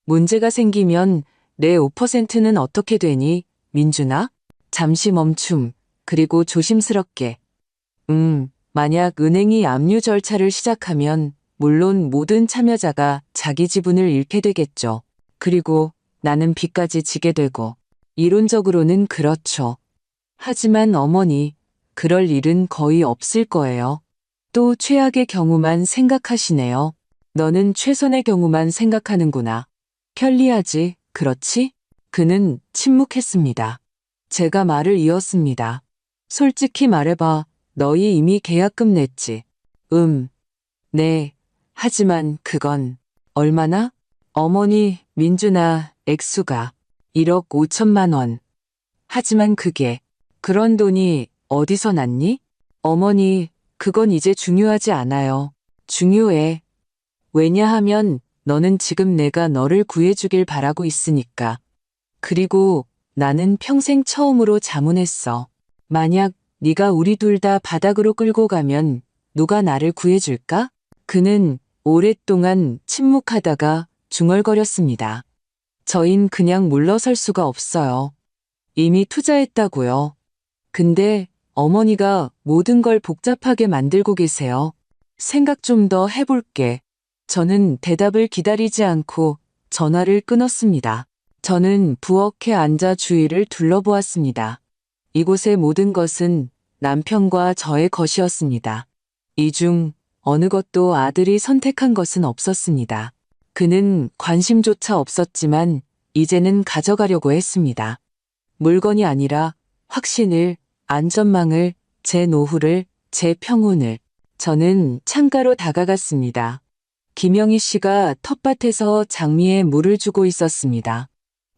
문제가 생기면 내 5%는 어떻게 되니, 민준아? 잠시 멈춤. 그리고 조심스럽게. 만약 은행이 압류 절차를 시작하면 물론 모든 참여자가 자기 지분을 잃게 되겠죠. 그리고 나는 빚까지 지게 되고. 이론적으로는 그렇죠. 하지만 어머니, 그럴 일은 거의 없을 거예요. 또 최악의 경우만 생각하시네요. 너는 최선의 경우만 생각하는구나. 편리하지, 그렇지? 그는 침묵했습니다. 제가 말을 이었습니다. 솔직히 말해봐. 너희 이미 계약금 냈지. 네. 하지만 그건 얼마나? 어머니, 민준아, 액수가 1억 5천만 원. 하지만 그게 그런 돈이 어디서 났니? 어머니, 그건 이제 중요하지 않아요. 중요해. 왜냐하면 너는 지금 내가 너를 구해주길 바라고 있으니까. 그리고 나는 평생 처음으로 자문했어. 만약 네가 우리 둘 다 바닥으로 끌고 가면 누가 나를 구해줄까? 그는 오랫동안 침묵하다가 중얼거렸습니다. 저흰 그냥 물러설 수가 없어요. 이미 투자했다고요. 근데 어머니가 모든 걸 복잡하게 만들고 계세요. 생각 좀 더 해볼게. 저는 대답을 기다리지 않고 전화를 끊었습니다. 저는 부엌에 앉아 주위를 둘러보았습니다. 이곳의 모든 것은 남편과 저의 것이었습니다. 이 중 어느 것도 아들이 선택한 것은 없었습니다. 그는 관심조차 없었지만 이제는 가져가려고 했습니다. 물건이 아니라 확신을, 안전망을, 제 노후를, 제 평온을. 저는 창가로 다가갔습니다. 김영희 씨가 텃밭에서 장미에 물을 주고 있었습니다.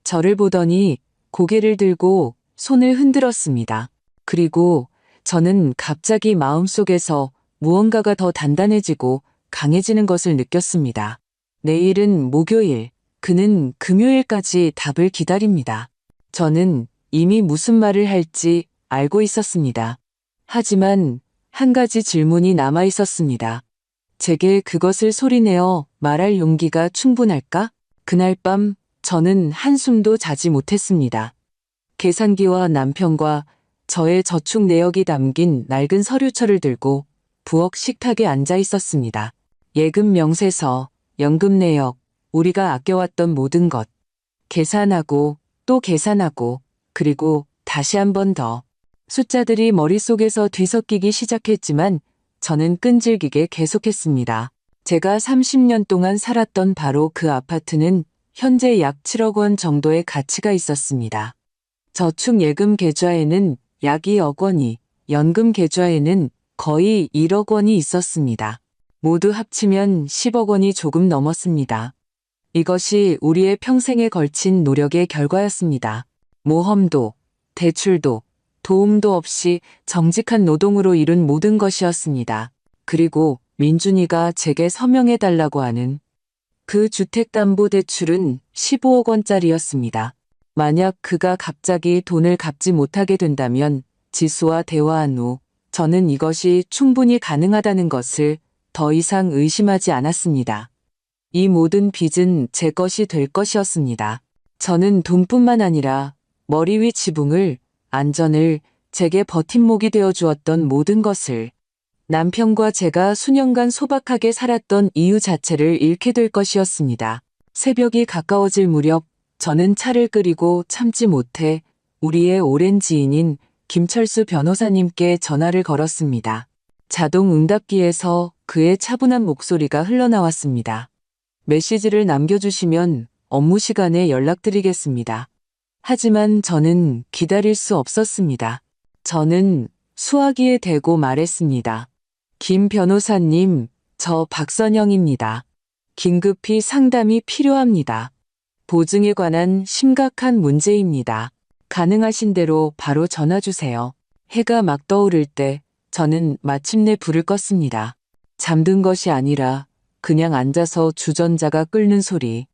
저를 보더니 고개를 들고 손을 흔들었습니다. 그리고 저는 갑자기 마음속에서 무언가가 더 단단해지고 강해지는 것을 느꼈습니다. 내일은 목요일, 그는 금요일까지 답을 기다립니다. 저는 이미 무슨 말을 할지 알고 있었습니다. 하지만 한 가지 질문이 남아 있었습니다. 제게 그것을 소리내어 말할 용기가 충분할까? 그날 밤 저는 한숨도 자지 못했습니다. 계산기와 남편과 저의 저축 내역이 담긴 낡은 서류철을 들고 부엌 식탁에 앉아 있었습니다. 예금 명세서, 연금 내역, 우리가 아껴왔던 모든 것. 계산하고 또 계산하고 그리고 다시 한 번 더. 숫자들이 머릿속에서 뒤섞이기 시작했지만 저는 끈질기게 계속했습니다. 제가 30년 동안 살았던 바로 그 아파트는 현재 약 7억 원 정도의 가치가 있었습니다. 저축 예금 계좌에는 약 2억 원이, 연금 계좌에는 거의 1억 원이 있었습니다. 모두 합치면 10억 원이 조금 넘었습니다. 이것이 우리의 평생에 걸친 노력의 결과였습니다. 모험도, 대출도, 도움도 없이 정직한 노동으로 이룬 모든 것이었습니다. 그리고 민준이가 제게 서명해달라고 하는 그 주택담보대출은 15억 원짜리였습니다. 만약 그가 갑자기 돈을 갚지 못하게 된다면 지수와 대화한 후 저는 이것이 충분히 가능하다는 것을 더 이상 의심하지 않았습니다. 이 모든 빚은 제 것이 될 것이었습니다. 저는 돈뿐만 아니라 머리 위 지붕을, 안전을, 제게 버팀목이 되어 주었던 모든 것을, 남편과 제가 수년간 소박하게 살았던 이유 자체를 잃게 될 것이었습니다. 새벽이 가까워질 무렵 저는 차를 끓이고 참지 못해 우리의 오랜 지인인 김철수 변호사님께 전화를 걸었습니다. 자동 응답기에서 그의 차분한 목소리가 흘러나왔습니다. 메시지를 남겨주시면 업무 시간에 연락드리겠습니다. 하지만 저는 기다릴 수 없었습니다. 저는 수화기에 대고 말했습니다. 김 변호사님, 저 박선영입니다. 긴급히 상담이 필요합니다. 보증에 관한 심각한 문제입니다. 가능하신 대로 바로 전화 주세요. 해가 막 떠오를 때 저는 마침내 불을 껐습니다. 잠든 것이 아니라 그냥 앉아서 주전자가 끓는 소리,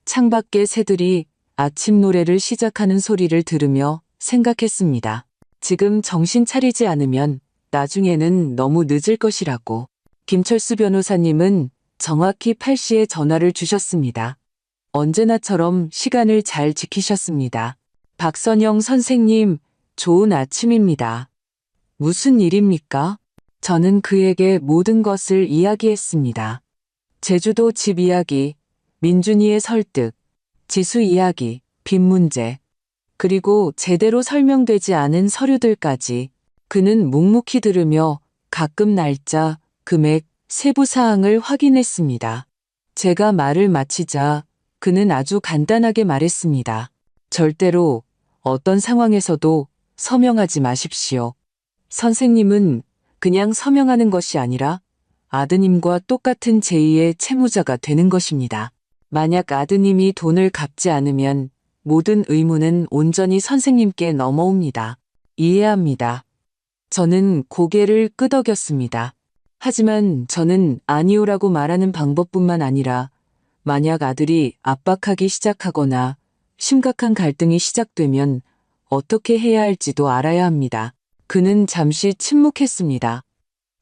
창밖의 새들이 아침 노래를 시작하는 소리를 들으며 생각했습니다. 지금 정신 차리지 않으면 나중에는 너무 늦을 것이라고. 김철수 변호사님은 정확히 8시에 전화를 주셨습니다. 언제나처럼 시간을 잘 지키셨습니다. 박선영 선생님, 좋은 아침입니다. 무슨 일입니까? 저는 그에게 모든 것을 이야기했습니다. 제주도 집 이야기, 민준이의 설득, 지수 이야기, 빚 문제, 그리고 제대로 설명되지 않은 서류들까지. 그는 묵묵히 들으며 가끔 날짜, 금액, 세부 사항을 확인했습니다. 제가 말을 마치자 그는 아주 간단하게 말했습니다. 절대로 어떤 상황에서도 서명하지 마십시오. 선생님은 그냥 서명하는 것이 아니라 아드님과 똑같은 제2의 채무자가 되는 것입니다. 만약 아드님이 돈을 갚지 않으면 모든 의무는 온전히 선생님께 넘어옵니다. 이해합니다. 저는 고개를 끄덕였습니다. 하지만 저는 아니오라고 말하는 방법뿐만 아니라 만약 아들이 압박하기 시작하거나 심각한 갈등이 시작되면 어떻게 해야 할지도 알아야 합니다. 그는 잠시 침묵했습니다.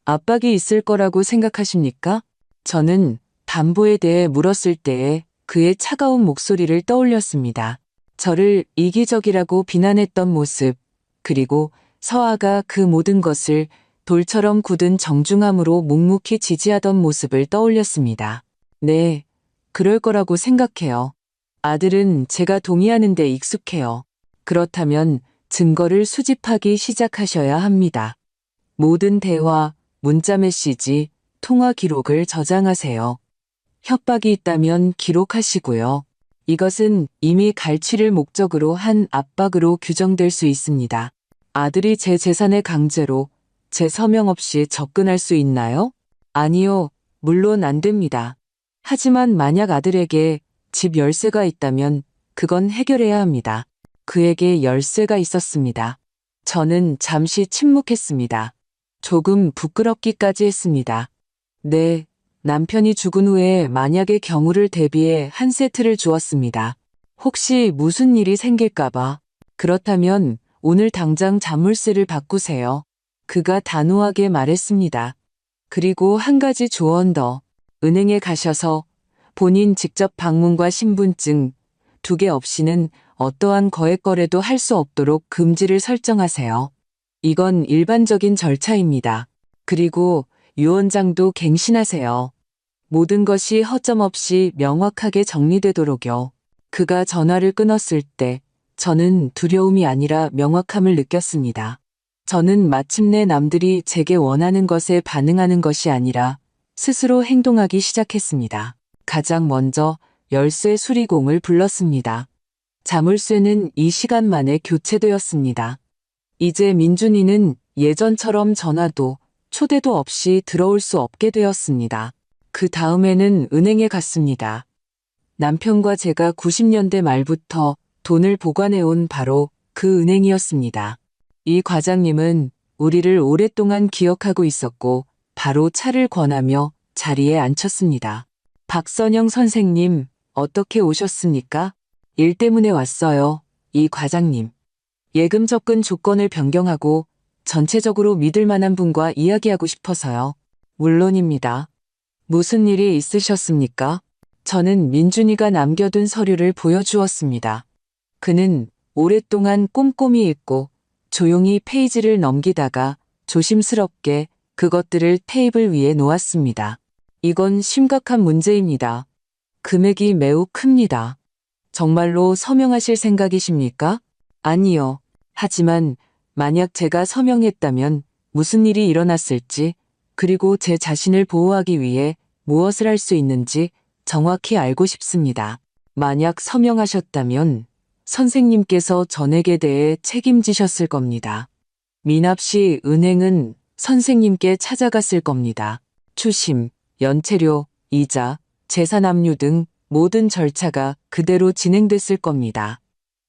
압박이 있을 거라고 생각하십니까? 저는 담보에 대해 물었을 때에 그의 차가운 목소리를 떠올렸습니다. 저를 이기적이라고 비난했던 모습, 그리고 서아가 그 모든 것을 돌처럼 굳은 정중함으로 묵묵히 지지하던 모습을 떠올렸습니다. 네, 그럴 거라고 생각해요. 아들은 제가 동의하는 데 익숙해요. 그렇다면 증거를 수집하기 시작하셔야 합니다. 모든 대화, 문자 메시지, 통화 기록을 저장하세요. 협박이 있다면 기록하시고요. 이것은 이미 갈취를 목적으로 한 압박으로 규정될 수 있습니다. 아들이 제 재산에 강제로 제 서명 없이 접근할 수 있나요? 아니요, 물론 안 됩니다. 하지만 만약 아들에게 집 열쇠가 있다면 그건 해결해야 합니다. 그에게 열쇠가 있었습니다. 저는 잠시 침묵했습니다. 조금 부끄럽기까지 했습니다. 네, 남편이 죽은 후에 만약의 경우를 대비해 한 세트를 주었습니다. 혹시 무슨 일이 생길까봐. 그렇다면 오늘 당장 자물쇠를 바꾸세요. 그가 단호하게 말했습니다. 그리고 한 가지 조언 더. 은행에 가셔서 본인 직접 방문과 신분증 2개 없이는 어떠한 거액 거래도 할 수 없도록 금지를 설정하세요. 이건 일반적인 절차입니다. 그리고 유언장도 갱신하세요. 모든 것이 허점 없이 명확하게 정리되도록요. 그가 전화를 끊었을 때 저는 두려움이 아니라 명확함을 느꼈습니다. 저는 마침내 남들이 제게 원하는 것에 반응하는 것이 아니라 스스로 행동하기 시작했습니다. 가장 먼저 열쇠 수리공을 불렀습니다. 자물쇠는 이 시간 만에 교체되었습니다. 이제 민준이는 예전처럼 전화도 초대도 없이 들어올 수 없게 되었습니다. 그 다음에는 은행에 갔습니다. 남편과 제가 90년대 말부터 돈을 보관해온 바로 그 은행이었습니다. 이 과장님은 우리를 오랫동안 기억하고 있었고 바로 차를 권하며 자리에 앉혔습니다. 박선영 선생님, 어떻게 오셨습니까? 일 때문에 왔어요. 이 과장님. 예금 접근 조건을 변경하고 전체적으로 믿을 만한 분과 이야기하고 싶어서요. 물론입니다. 무슨 일이 있으셨습니까? 저는 민준이가 남겨둔 서류를 보여주었습니다. 그는 오랫동안 꼼꼼히 읽고 조용히 페이지를 넘기다가 조심스럽게 그것들을 테이블 위에 놓았습니다. 이건 심각한 문제입니다. 금액이 매우 큽니다. 정말로 서명하실 생각이십니까? 아니요. 하지만 만약 제가 서명했다면 무슨 일이 일어났을지, 그리고 제 자신을 보호하기 위해 무엇을 할 수 있는지 정확히 알고 싶습니다. 만약 서명하셨다면 선생님께서 전액에 대해 책임지셨을 겁니다. 미납 씨 은행은 선생님께 찾아갔을 겁니다. 추심, 연체료, 이자, 재산 압류 등 모든 절차가 그대로 진행됐을 겁니다.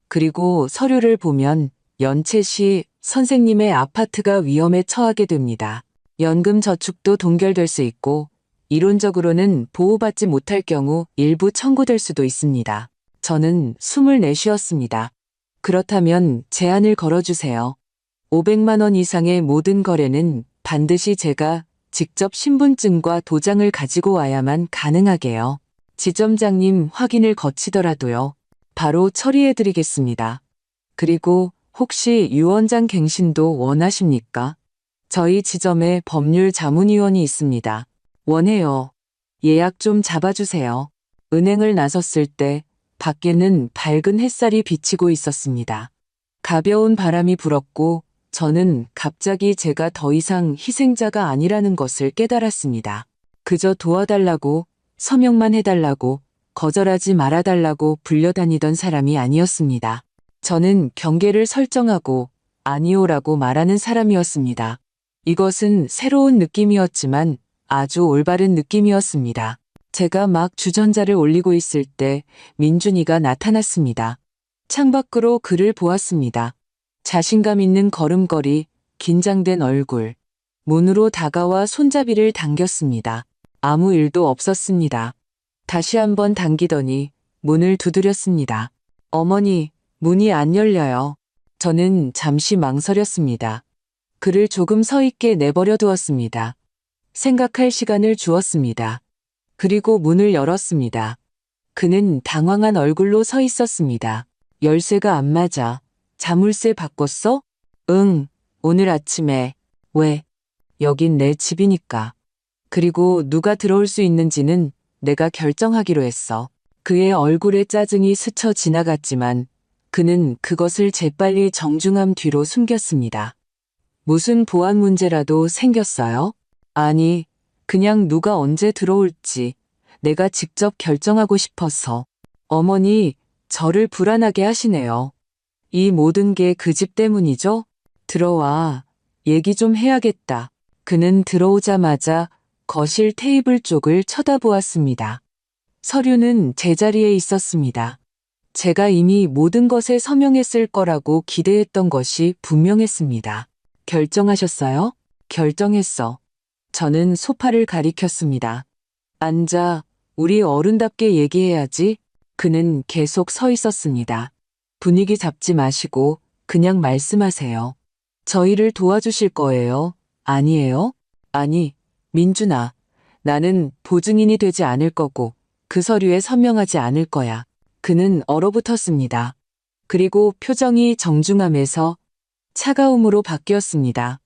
그리고 서류를 보면 연체 시 선생님의 아파트가 위험에 처하게 됩니다. 연금 저축도 동결될 수 있고 이론적으로는 보호받지 못할 경우 일부 청구될 수도 있습니다. 저는 숨을 내쉬었습니다. 그렇다면 제안을 걸어주세요. 500만 원 이상의 모든 거래는 반드시 제가 직접 신분증과 도장을 가지고 와야만 가능하게요. 지점장님 확인을 거치더라도요. 바로 처리해드리겠습니다. 그리고 혹시 유언장 갱신도 원하십니까? 저희 지점에 법률 자문위원이 있습니다. 원해요. 예약 좀 잡아주세요. 은행을 나섰을 때 밖에는 밝은 햇살이 비치고 있었습니다. 가벼운 바람이 불었고 저는 갑자기 제가 더 이상 희생자가 아니라는 것을 깨달았습니다. 그저 도와달라고, 서명만 해달라고, 거절하지 말아달라고 불려다니던 사람이 아니었습니다. 저는 경계를 설정하고 아니오라고 말하는 사람이었습니다. 이것은 새로운 느낌이었지만 아주 올바른 느낌이었습니다. 제가 막 주전자를 올리고 있을 때 민준이가 나타났습니다. 창밖으로 그를 보았습니다. 자신감 있는 걸음걸이, 긴장된 얼굴. 문으로 다가와 손잡이를 당겼습니다. 아무 일도 없었습니다. 다시 한번 당기더니 문을 두드렸습니다. 어머니, 문이 안 열려요. 저는 잠시 망설였습니다. 그를 조금 서 있게 내버려 두었습니다. 생각할 시간을 주었습니다. 그리고 문을 열었습니다. 그는 당황한 얼굴로 서 있었습니다. 열쇠가 안 맞아. 자물쇠 바꿨어? 응, 오늘 아침에. 왜? 여긴 내 집이니까. 그리고 누가 들어올 수 있는지는 내가 결정하기로 했어. 그의 얼굴에 짜증이 스쳐 지나갔지만 그는 그것을 재빨리 정중함 뒤로 숨겼습니다. 무슨 보안 문제라도 생겼어요? 아니, 그냥 누가 언제 들어올지, 내가 직접 결정하고 싶어서. 어머니, 저를 불안하게 하시네요. 이 모든 게 그 집 때문이죠? 들어와. 얘기 좀 해야겠다. 그는 들어오자마자 거실 테이블 쪽을 쳐다보았습니다. 서류는 제자리에 있었습니다. 제가 이미 모든 것에 서명했을 거라고 기대했던 것이 분명했습니다. 결정하셨어요? 결정했어. 저는 소파를 가리켰습니다. 앉아, 우리 어른답게 얘기해야지. 그는 계속 서 있었습니다. 분위기 잡지 마시고 그냥 말씀하세요. 저희를 도와주실 거예요? 아니에요? 아니, 민준아, 나는 보증인이 되지 않을 거고 그 서류에 서명하지 않을 거야. 그는 얼어붙었습니다. 그리고 표정이 정중함에서 차가움으로 바뀌었습니다.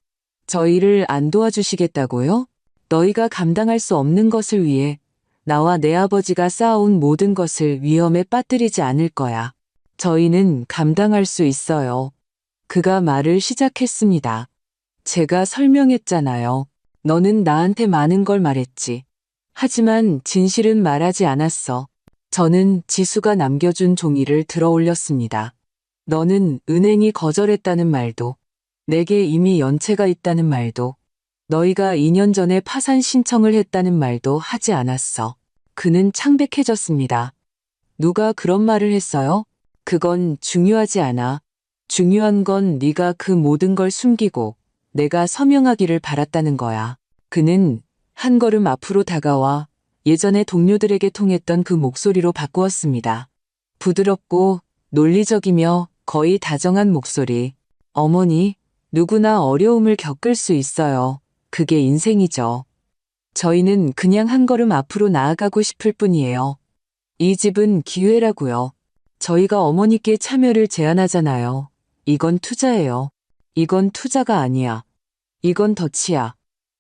저희를 안 도와주시겠다고요? 너희가 감당할 수 없는 것을 위해 나와 내 아버지가 쌓아온 모든 것을 위험에 빠뜨리지 않을 거야. 저희는 감당할 수 있어요. 그가 말을 시작했습니다. 제가 설명했잖아요. 너는 나한테 많은 걸 말했지. 하지만 진실은 말하지 않았어. 저는 지수가 남겨준 종이를 들어 올렸습니다. 너는 은행이 거절했다는 말도, 내게 이미 연체가 있다는 말도, 너희가 2년 전에 파산 신청을 했다는 말도 하지 않았어. 그는 창백해졌습니다. 누가 그런 말을 했어요? 그건 중요하지 않아. 중요한 건 네가 그 모든 걸 숨기고 내가 서명하기를 바랐다는 거야. 그는 한 걸음 앞으로 다가와 예전에 동료들에게 통했던 그 목소리로 바꾸었습니다. 부드럽고 논리적이며 거의 다정한 목소리. 어머니, 누구나 어려움을 겪을 수 있어요. 그게 인생이죠. 저희는 그냥 한 걸음 앞으로 나아가고 싶을 뿐이에요. 이 집은 기회라고요. 저희가 어머니께 참여를 제안하잖아요. 이건 투자예요. 이건 투자가 아니야. 이건 덫이야.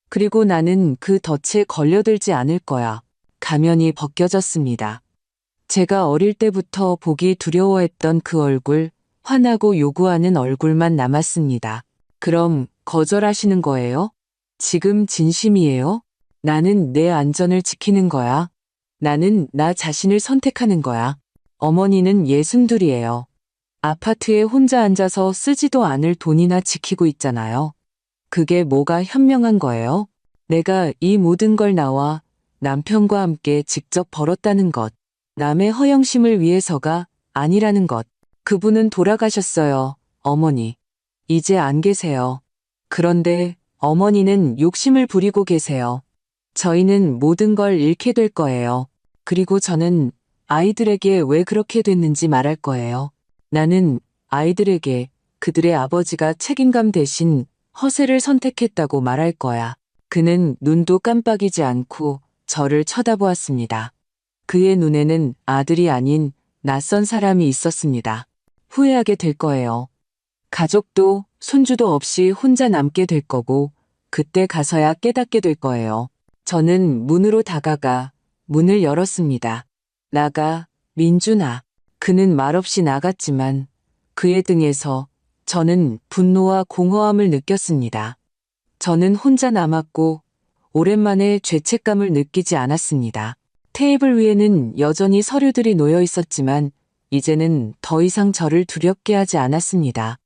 그리고 나는 그 덫에 걸려들지 않을 거야. 가면이 벗겨졌습니다. 제가 어릴 때부터 보기 두려워했던 그 얼굴, 화나고 요구하는 얼굴만 남았습니다. 그럼 거절하시는 거예요? 지금 진심이에요? 나는 내 안전을 지키는 거야. 나는 나 자신을 선택하는 거야. 어머니는 62이에요. 아파트에 혼자 앉아서 쓰지도 않을 돈이나 지키고 있잖아요. 그게 뭐가 현명한 거예요? 내가 이 모든 걸 나와 남편과 함께 직접 벌었다는 것. 남의 허영심을 위해서가 아니라는 것. 그분은 돌아가셨어요, 어머니. 이제 안 계세요. 그런데 어머니는 욕심을 부리고 계세요. 저희는 모든 걸 잃게 될 거예요. 그리고 저는 아이들에게 왜 그렇게 됐는지 말할 거예요. 나는 아이들에게 그들의 아버지가 책임감 대신 허세를 선택했다고 말할 거야. 그는 눈도 깜빡이지 않고 저를 쳐다보았습니다. 그의 눈에는 아들이 아닌 낯선 사람이 있었습니다. 후회하게 될 거예요. 가족도 손주도 없이 혼자 남게 될 거고 그때 가서야 깨닫게 될 거예요. 저는 문으로 다가가 문을 열었습니다. 나가, 민준아. 그는 말없이 나갔지만 그의 등에서 저는 분노와 공허함을 느꼈습니다. 저는 혼자 남았고 오랜만에 죄책감을 느끼지 않았습니다. 테이블 위에는 여전히 서류들이 놓여 있었지만 이제는 더 이상 저를 두렵게 하지 않았습니다.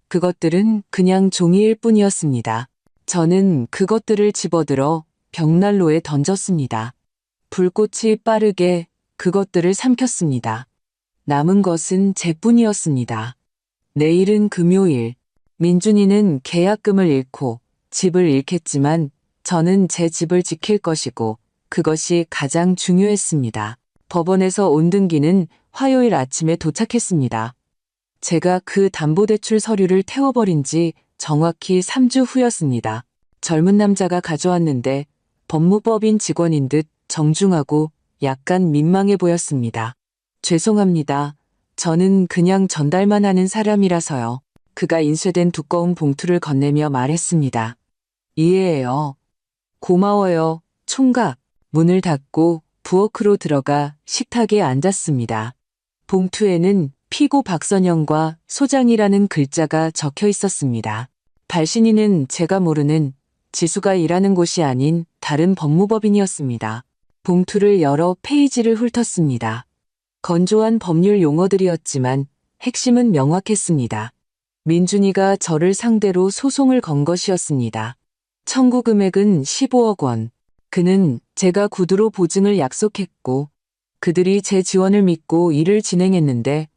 그것들은 그냥 종이일 뿐이었습니다. 저는 그것들을 집어들어 벽난로에 던졌습니다. 불꽃이 빠르게 그것들을 삼켰습니다. 남은 것은 제뿐이었습니다. 내일은 금요일. 민준이는 계약금을 잃고 집을 잃겠지만 저는 제 집을 지킬 것이고 그것이 가장 중요했습니다. 법원에서 온 등기는 화요일 아침에 도착했습니다. 제가 그 담보대출 서류를 태워버린 지 정확히 3주 후였습니다. 젊은 남자가 가져왔는데 법무법인 직원인 듯 정중하고 약간 민망해 보였습니다. 죄송합니다. 저는 그냥 전달만 하는 사람이라서요. 그가 인쇄된 두꺼운 봉투를 건네며 말했습니다. 이해해요. 고마워요, 총각. 문을 닫고 부엌으로 들어가 식탁에 앉았습니다. 봉투에는 피고 박선영과 소장이라는 글자가 적혀 있었습니다. 발신인은 제가 모르는 지수가 일하는 곳이 아닌 다른 법무법인이었습니다. 봉투를 열어 페이지를 훑었습니다. 건조한 법률 용어들이었지만 핵심은 명확했습니다. 민준이가 저를 상대로 소송을 건 것이었습니다. 청구 금액은 15억 원. 그는 제가 구두로 보증을 약속했고 그들이 제 지원을 믿고 일을 진행했는데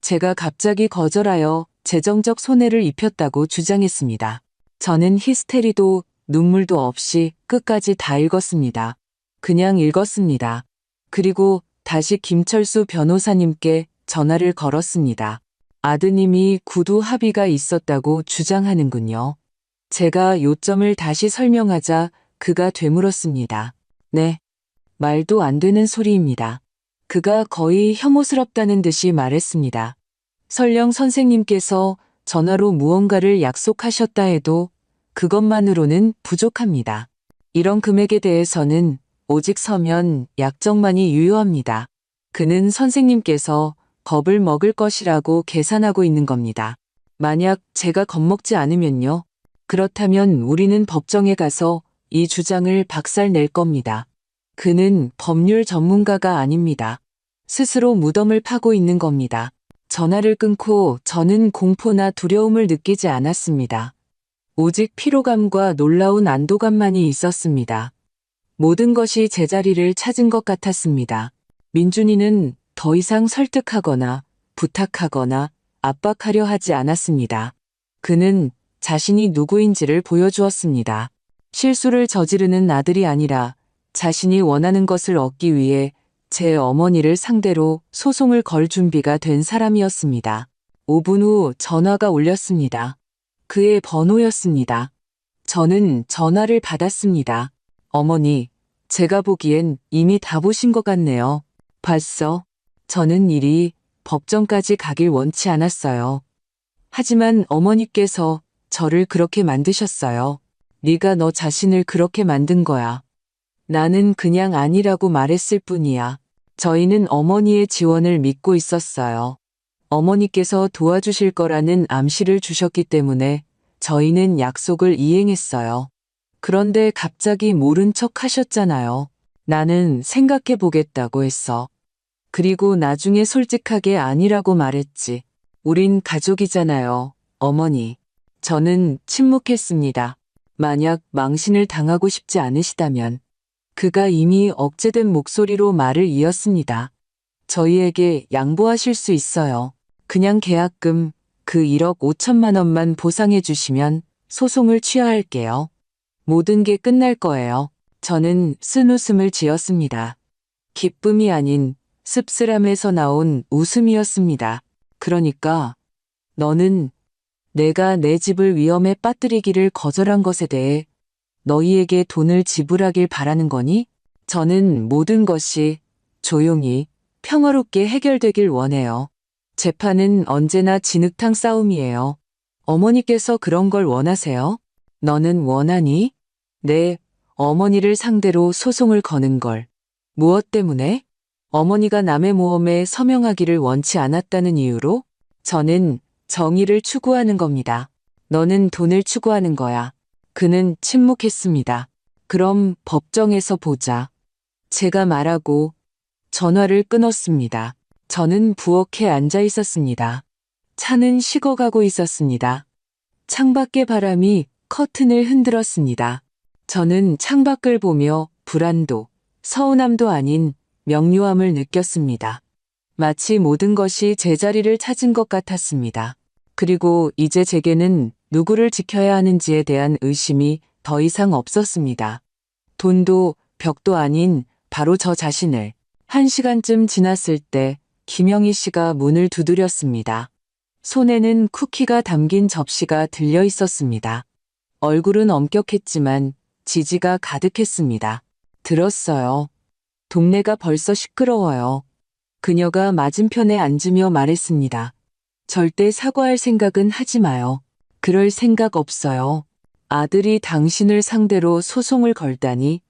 제가 갑자기 거절하여 재정적 손해를 입혔다고 주장했습니다. 저는 히스테리도 눈물도 없이 끝까지 다 읽었습니다. 그냥 읽었습니다. 그리고 다시 김철수 변호사님께 전화를 걸었습니다. 아드님이 구두 합의가 있었다고 주장하는군요. 제가 요점을 다시 설명하자 그가 되물었습니다. 네. 말도 안 되는 소리입니다. 그가 거의 혐오스럽다는 듯이 말했습니다. 설령 선생님께서 전화로 무언가를 약속하셨다 해도 그것만으로는 부족합니다. 이런 금액에 대해서는 오직 서면 약정만이 유효합니다. 그는 선생님께서 겁을 먹을 것이라고 계산하고 있는 겁니다. 만약 제가 겁먹지 않으면요. 그렇다면 우리는 법정에 가서 이 주장을 박살낼 겁니다. 그는 법률 전문가가 아닙니다. 스스로 무덤을 파고 있는 겁니다. 전화를 끊고 저는 공포나 두려움을 느끼지 않았습니다. 오직 피로감과 놀라운 안도감만이 있었습니다. 모든 것이 제자리를 찾은 것 같았습니다. 민준이는 더 이상 설득하거나 부탁하거나 압박하려 하지 않았습니다. 그는 자신이 누구인지를 보여주었습니다. 실수를 저지르는 아들이 아니라 자신이 원하는 것을 얻기 위해 제 어머니를 상대로 소송을 걸 준비가 된 사람이었습니다. 5분 후 전화가 울렸습니다. 그의 번호였습니다. 저는 전화를 받았습니다. 어머니, 제가 보기엔 이미 다 보신 것 같네요. 봤어? 저는 일이 법정까지 가길 원치 않았어요. 하지만 어머니께서 저를 그렇게 만드셨어요. 네가 너 자신을 그렇게 만든 거야. 나는 그냥 아니라고 말했을 뿐이야. 저희는 어머니의 지원을 믿고 있었어요. 어머니께서 도와주실 거라는 암시를 주셨기 때문에 저희는 약속을 이행했어요. 그런데 갑자기 모른 척 하셨잖아요. 나는 생각해 보겠다고 했어. 그리고 나중에 솔직하게 아니라고 말했지. 우린 가족이잖아요, 어머니. 저는 침묵했습니다. 만약 망신을 당하고 싶지 않으시다면 그가 이미 억제된 목소리로 말을 이었습니다. 저희에게 양보하실 수 있어요. 그냥 계약금 그 1억 5천만 원만 보상해 주시면 소송을 취하할게요. 모든 게 끝날 거예요. 저는 쓴웃음을 지었습니다. 기쁨이 아닌 씁쓸함에서 나온 웃음이었습니다. 그러니까 너는 내가 내 집을 위험에 빠뜨리기를 거절한 것에 대해 너희에게 돈을 지불하길 바라는 거니? 저는 모든 것이 조용히 평화롭게 해결되길 원해요. 재판은 언제나 진흙탕 싸움이에요. 어머니께서 그런 걸 원하세요? 너는 원하니? 네, 어머니를 상대로 소송을 거는 걸. 무엇 때문에? 어머니가 남의 모험에 서명하기를 원치 않았다는 이유로? 저는 정의를 추구하는 겁니다. 너는 돈을 추구하는 거야. 그는 침묵했습니다. 그럼 법정에서 보자. 제가 말하고 전화를 끊었습니다. 저는 부엌에 앉아 있었습니다. 차는 식어가고 있었습니다. 창밖의 바람이 커튼을 흔들었습니다. 저는 창밖을 보며 불안도, 서운함도 아닌 명료함을 느꼈습니다. 마치 모든 것이 제자리를 찾은 것 같았습니다. 그리고 이제 제게는 누구를 지켜야 하는지에 대한 의심이 더 이상 없었습니다. 돈도 벽도 아닌 바로 저 자신을. 1시간쯤 지났을 때 김영희 씨가 문을 두드렸습니다. 손에는 쿠키가 담긴 접시가 들려 있었습니다. 얼굴은 엄격했지만 지지가 가득했습니다. 들었어요. 동네가 벌써 시끄러워요. 그녀가 맞은편에 앉으며 말했습니다. 절대 사과할 생각은 하지 마요. 그럴 생각 없어요. 아들이 당신을 상대로 소송을 걸다니.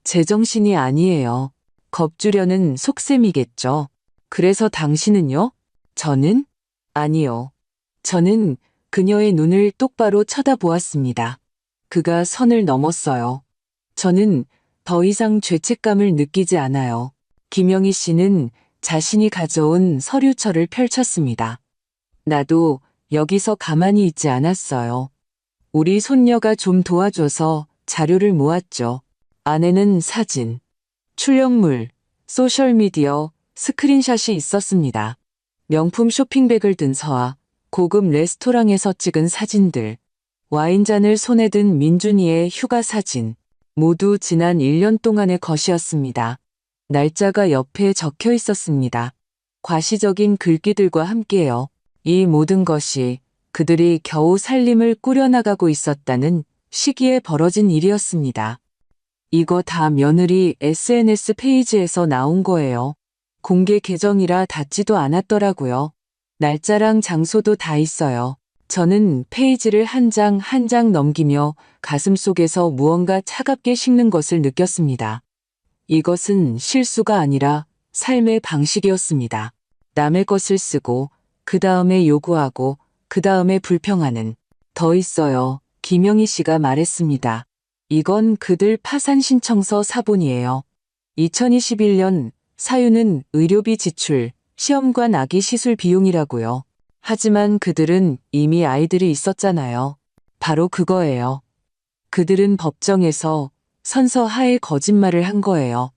제정신이 아니에요. 겁주려는 속셈이겠죠. 그래서 당신은요? 저는? 아니요. 저는 그녀의 눈을 똑바로 쳐다보았습니다. 그가 선을 넘었어요. 저는 더 이상 죄책감을 느끼지 않아요. 김영희 씨는 자신이 가져온 서류철을 펼쳤습니다. 나도 여기서 가만히 있지 않았어요. 우리 손녀가 좀 도와줘서 자료를 모았죠. 안에는 사진, 출력물, 소셜미디어, 스크린샷이 있었습니다. 명품 쇼핑백을 든 서아, 고급 레스토랑에서 찍은 사진들, 와인잔을 손에 든 민준이의 휴가 사진, 모두 지난 1년 동안의 것이었습니다. 날짜가 옆에 적혀 있었습니다. 과시적인 글귀들과 함께요. 이 모든 것이 그들이 겨우 살림을 꾸려나가고 있었다는 시기에 벌어진 일이었습니다. 이거 다 며느리 SNS 페이지에서 나온 거예요. 공개 계정이라 닫지도 않았더라고요. 날짜랑 장소도 다 있어요. 저는 페이지를 한 장 한 장 넘기며 가슴속에서 무언가 차갑게 식는 것을 느꼈습니다. 이것은 실수가 아니라 삶의 방식이었습니다. 남의 것을 쓰고 그 다음에 요구하고 그 다음에 불평하는. 더 있어요. 김영희 씨가 말했습니다. 이건 그들 파산 신청서 사본이에요. 2021년 사유는 의료비 지출, 시험관 아기 시술 비용이라고요. 하지만 그들은 이미 아이들이 있었잖아요. 바로 그거예요. 그들은 법정에서 선서하에 거짓말을 한 거예요.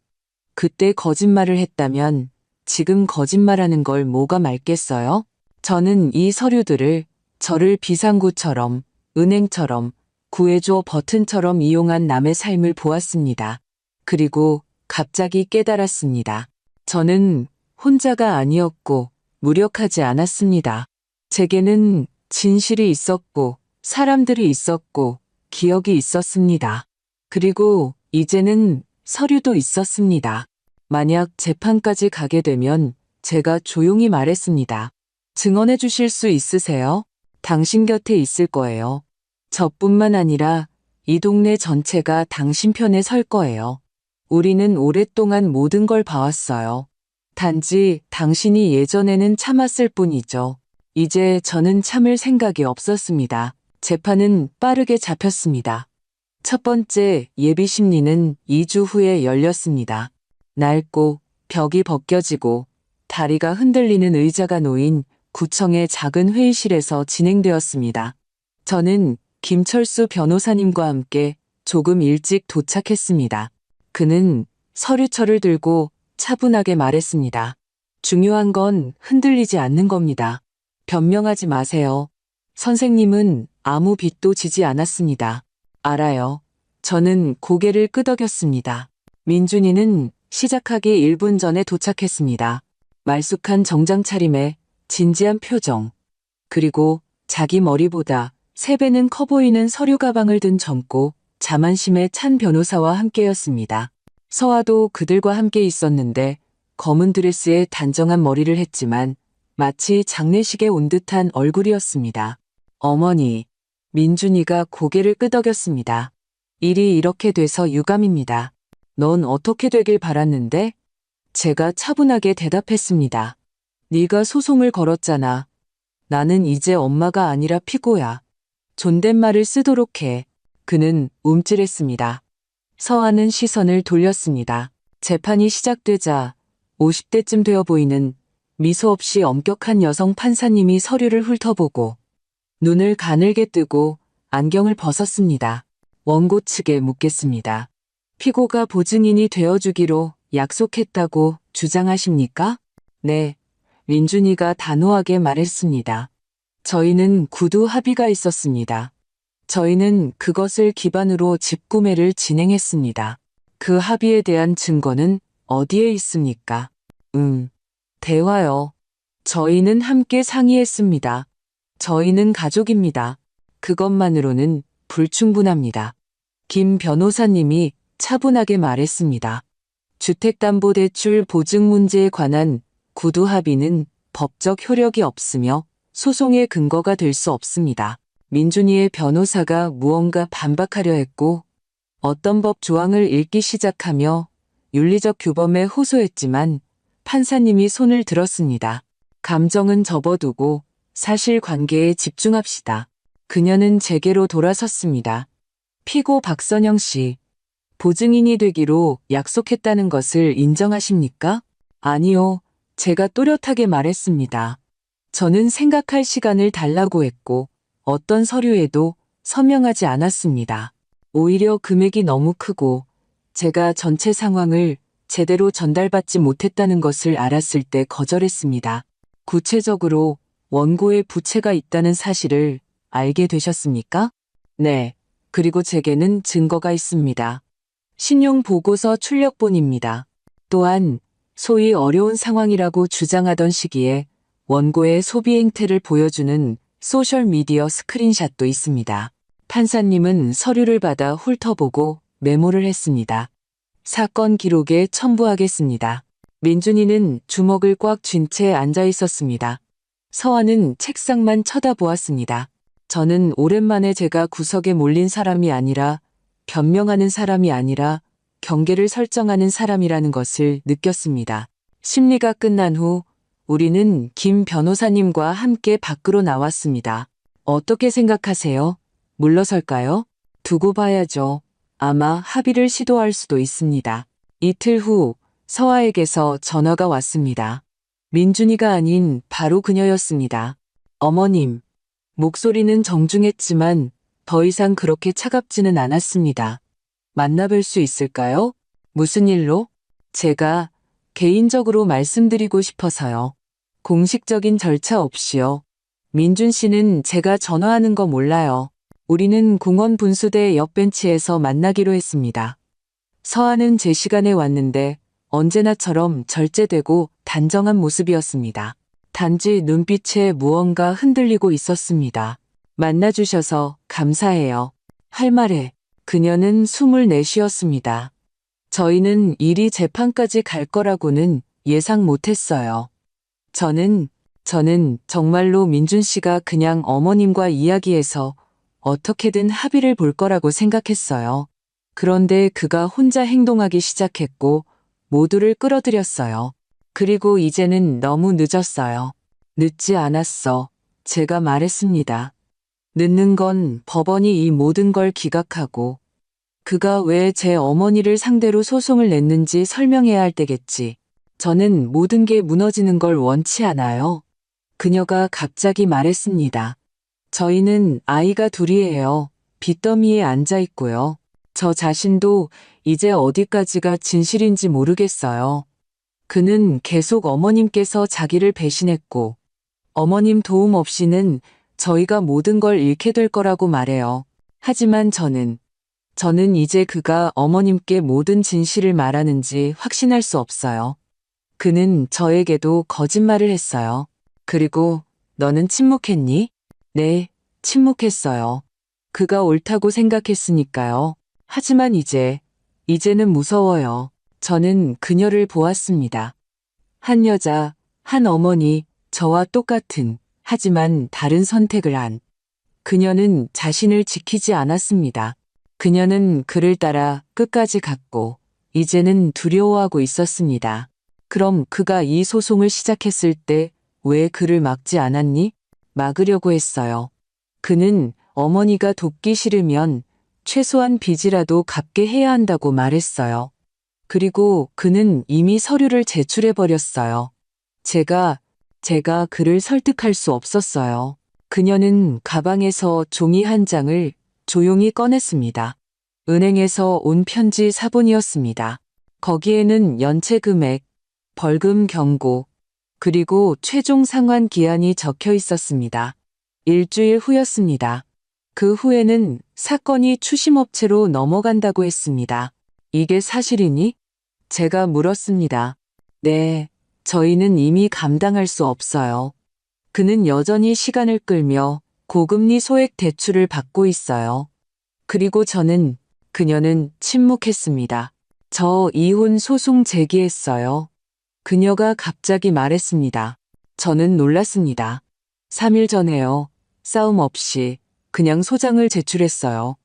그때 거짓말을 했다면 지금 거짓말하는 걸 뭐가 맑겠어요? 저는 이 서류들을 저를 비상구처럼, 은행처럼, 구해줘 버튼처럼 이용한 남의 삶을 보았습니다. 그리고 갑자기 깨달았습니다. 저는 혼자가 아니었고 무력하지 않았습니다. 제게는 진실이 있었고 사람들이 있었고 기억이 있었습니다. 그리고 이제는 서류도 있었습니다. 만약 재판까지 가게 되면 제가 조용히 말했습니다. 증언해 주실 수 있으세요? 당신 곁에 있을 거예요. 저뿐만 아니라 이 동네 전체가 당신 편에 설 거예요. 우리는 오랫동안 모든 걸 봐왔어요. 단지 당신이 예전에는 참았을 뿐이죠. 이제 저는 참을 생각이 없었습니다. 재판은 빠르게 잡혔습니다. 첫 번째 예비 심리는 2주 후에 열렸습니다. 낡고 벽이 벗겨지고 다리가 흔들리는 의자가 놓인 구청의 작은 회의실에서 진행되었습니다. 저는 김철수 변호사님과 함께 조금 일찍 도착했습니다. 그는 서류철을 들고 차분하게 말했습니다. 중요한 건 흔들리지 않는 겁니다. 변명하지 마세요. 선생님은 아무 빚도 지지 않았습니다. 알아요. 저는 고개를 끄덕였습니다. 민준이는 시작하기 1분 전에 도착했습니다. 말쑥한 정장 차림에 진지한 표정, 그리고 자기 머리보다 3배는 커 보이는 서류 가방을 든 젊고 자만심에 찬 변호사와 함께였습니다. 서아도 그들과 함께 있었는데 검은 드레스에 단정한 머리를 했지만 마치 장례식에 온 듯한 얼굴이었습니다. 어머니, 민준이가 고개를 끄덕였습니다. 일이 이렇게 돼서 유감입니다. 넌 어떻게 되길 바랐는데? 제가 차분하게 대답했습니다. 네가 소송을 걸었잖아. 나는 이제 엄마가 아니라 피고야. 존댓말을 쓰도록 해. 그는 움찔했습니다. 서아는 시선을 돌렸습니다. 재판이 시작되자 50대쯤 되어 보이는 미소 없이 엄격한 여성 판사님이 서류를 훑어보고 눈을 가늘게 뜨고 안경을 벗었습니다. 원고 측에 묻겠습니다. 피고가 보증인이 되어주기로 약속했다고 주장하십니까? 네, 민준이가 단호하게 말했습니다. 저희는 구두 합의가 있었습니다. 저희는 그것을 기반으로 집구매를 진행했습니다. 그 합의에 대한 증거는 어디에 있습니까? 대화요. 저희는 함께 상의했습니다. 저희는 가족입니다. 그것만으로는 불충분합니다. 김 변호사님이 차분하게 말했습니다. 주택담보대출 보증 문제에 관한 구두 합의는 법적 효력이 없으며 소송의 근거가 될 수 없습니다. 민준이의 변호사가 무언가 반박하려 했고 어떤 법 조항을 읽기 시작하며 윤리적 규범에 호소했지만 판사님이 손을 들었습니다. 감정은 접어두고 사실관계에 집중합시다. 그녀는 제게로 돌아섰습니다. 피고 박선영 씨, 보증인이 되기로 약속했다는 것을 인정하십니까? 아니요. 제가 또렷하게 말했습니다. 저는 생각할 시간을 달라고 했고 어떤 서류에도 서명하지 않았습니다. 오히려 금액이 너무 크고 제가 전체 상황을 제대로 전달받지 못했다는 것을 알았을 때 거절했습니다. 구체적으로 원고에 부채가 있다는 사실을 알게 되셨습니까? 네. 그리고 제게는 증거가 있습니다. 신용보고서 출력본입니다. 또한 소위 어려운 상황이라고 주장하던 시기에 원고의 소비 행태를 보여주는 소셜미디어 스크린샷도 있습니다. 판사님은 서류를 받아 훑어보고 메모를 했습니다. 사건 기록에 첨부하겠습니다. 민준이는 주먹을 꽉 쥔 채 앉아 있었습니다. 서아는 책상만 쳐다보았습니다. 저는 오랜만에 제가 구석에 몰린 사람이 아니라 변명하는 사람이 아니라 경계를 설정하는 사람이라는 것을 느꼈습니다. 심리가 끝난 후 우리는 김 변호사님과 함께 밖으로 나왔습니다. 어떻게 생각하세요? 물러설까요? 두고 봐야죠. 아마 합의를 시도할 수도 있습니다. 이틀 후 서아에게서 전화가 왔습니다. 민준이가 아닌 바로 그녀였습니다. 어머님. 목소리는 정중했지만 더 이상 그렇게 차갑지는 않았습니다. 만나뵐 수 있을까요? 무슨 일로? 제가 개인적으로 말씀드리고 싶어서요. 공식적인 절차 없이요. 민준 씨는 제가 전화하는 거 몰라요. 우리는 공원 분수대 옆 벤치에서 만나기로 했습니다. 서아는 제 시간에 왔는데 언제나처럼 절제되고 단정한 모습이었습니다. 단지 눈빛에 무언가 흔들리고 있었습니다. 만나주셔서 감사해요. 할 말에 그녀는 숨을 내쉬었습니다. 저희는 일이 재판까지 갈 거라고는 예상 못했어요. 저는 정말로 민준 씨가 그냥 어머님과 이야기해서 어떻게든 합의를 볼 거라고 생각했어요. 그런데 그가 혼자 행동하기 시작했고 모두를 끌어들였어요. 그리고 이제는 너무 늦었어요. 늦지 않았어. 제가 말했습니다. 늦는 건 법원이 이 모든 걸 기각하고 그가 왜 제 어머니를 상대로 소송을 냈는지 설명해야 할 때겠지. 저는 모든 게 무너지는 걸 원치 않아요. 그녀가 갑자기 말했습니다. 저희는 아이가 둘이에요. 빚더미에 앉아 있고요. 저 자신도 이제 어디까지가 진실인지 모르겠어요. 그는 계속 어머님께서 자기를 배신했고 어머님 도움 없이는 저희가 모든 걸 잃게 될 거라고 말해요. 하지만 저는 이제 그가 어머님께 모든 진실을 말하는지 확신할 수 없어요. 그는 저에게도 거짓말을 했어요. 그리고 너는 침묵했니? 네, 침묵했어요. 그가 옳다고 생각했으니까요. 하지만 이제는 무서워요. 저는 그녀를 보았습니다. 한 여자, 한 어머니, 저와 똑같은, 하지만 다른 선택을 한. 그녀는 자신을 지키지 않았습니다. 그녀는 그를 따라 끝까지 갔고, 이제는 두려워하고 있었습니다. 그럼 그가 이 소송을 시작했을 때 왜 그를 막지 않았니? 막으려고 했어요. 그는 어머니가 돕기 싫으면 최소한 빚이라도 갚게 해야 한다고 말했어요. 그리고 그는 이미 서류를 제출해버렸어요. 제가 그를 설득할 수 없었어요. 그녀는 가방에서 종이 한 장을 조용히 꺼냈습니다. 은행에서 온 편지 사본이었습니다. 거기에는 연체 금액, 벌금 경고, 그리고 최종 상환 기한이 적혀 있었습니다. 일주일 후였습니다. 그 후에는 사건이 추심업체로 넘어간다고 했습니다. 이게 사실이니? 제가 물었습니다. 네, 저희는 이미 감당할 수 없어요. 그는 여전히 시간을 끌며 고금리 소액 대출을 받고 있어요. 그리고 그녀는 침묵했습니다. 저 이혼 소송 제기했어요. 그녀가 갑자기 말했습니다. 저는 놀랐습니다. 3일 전에요. 싸움 없이 그냥 소장을 제출했어요.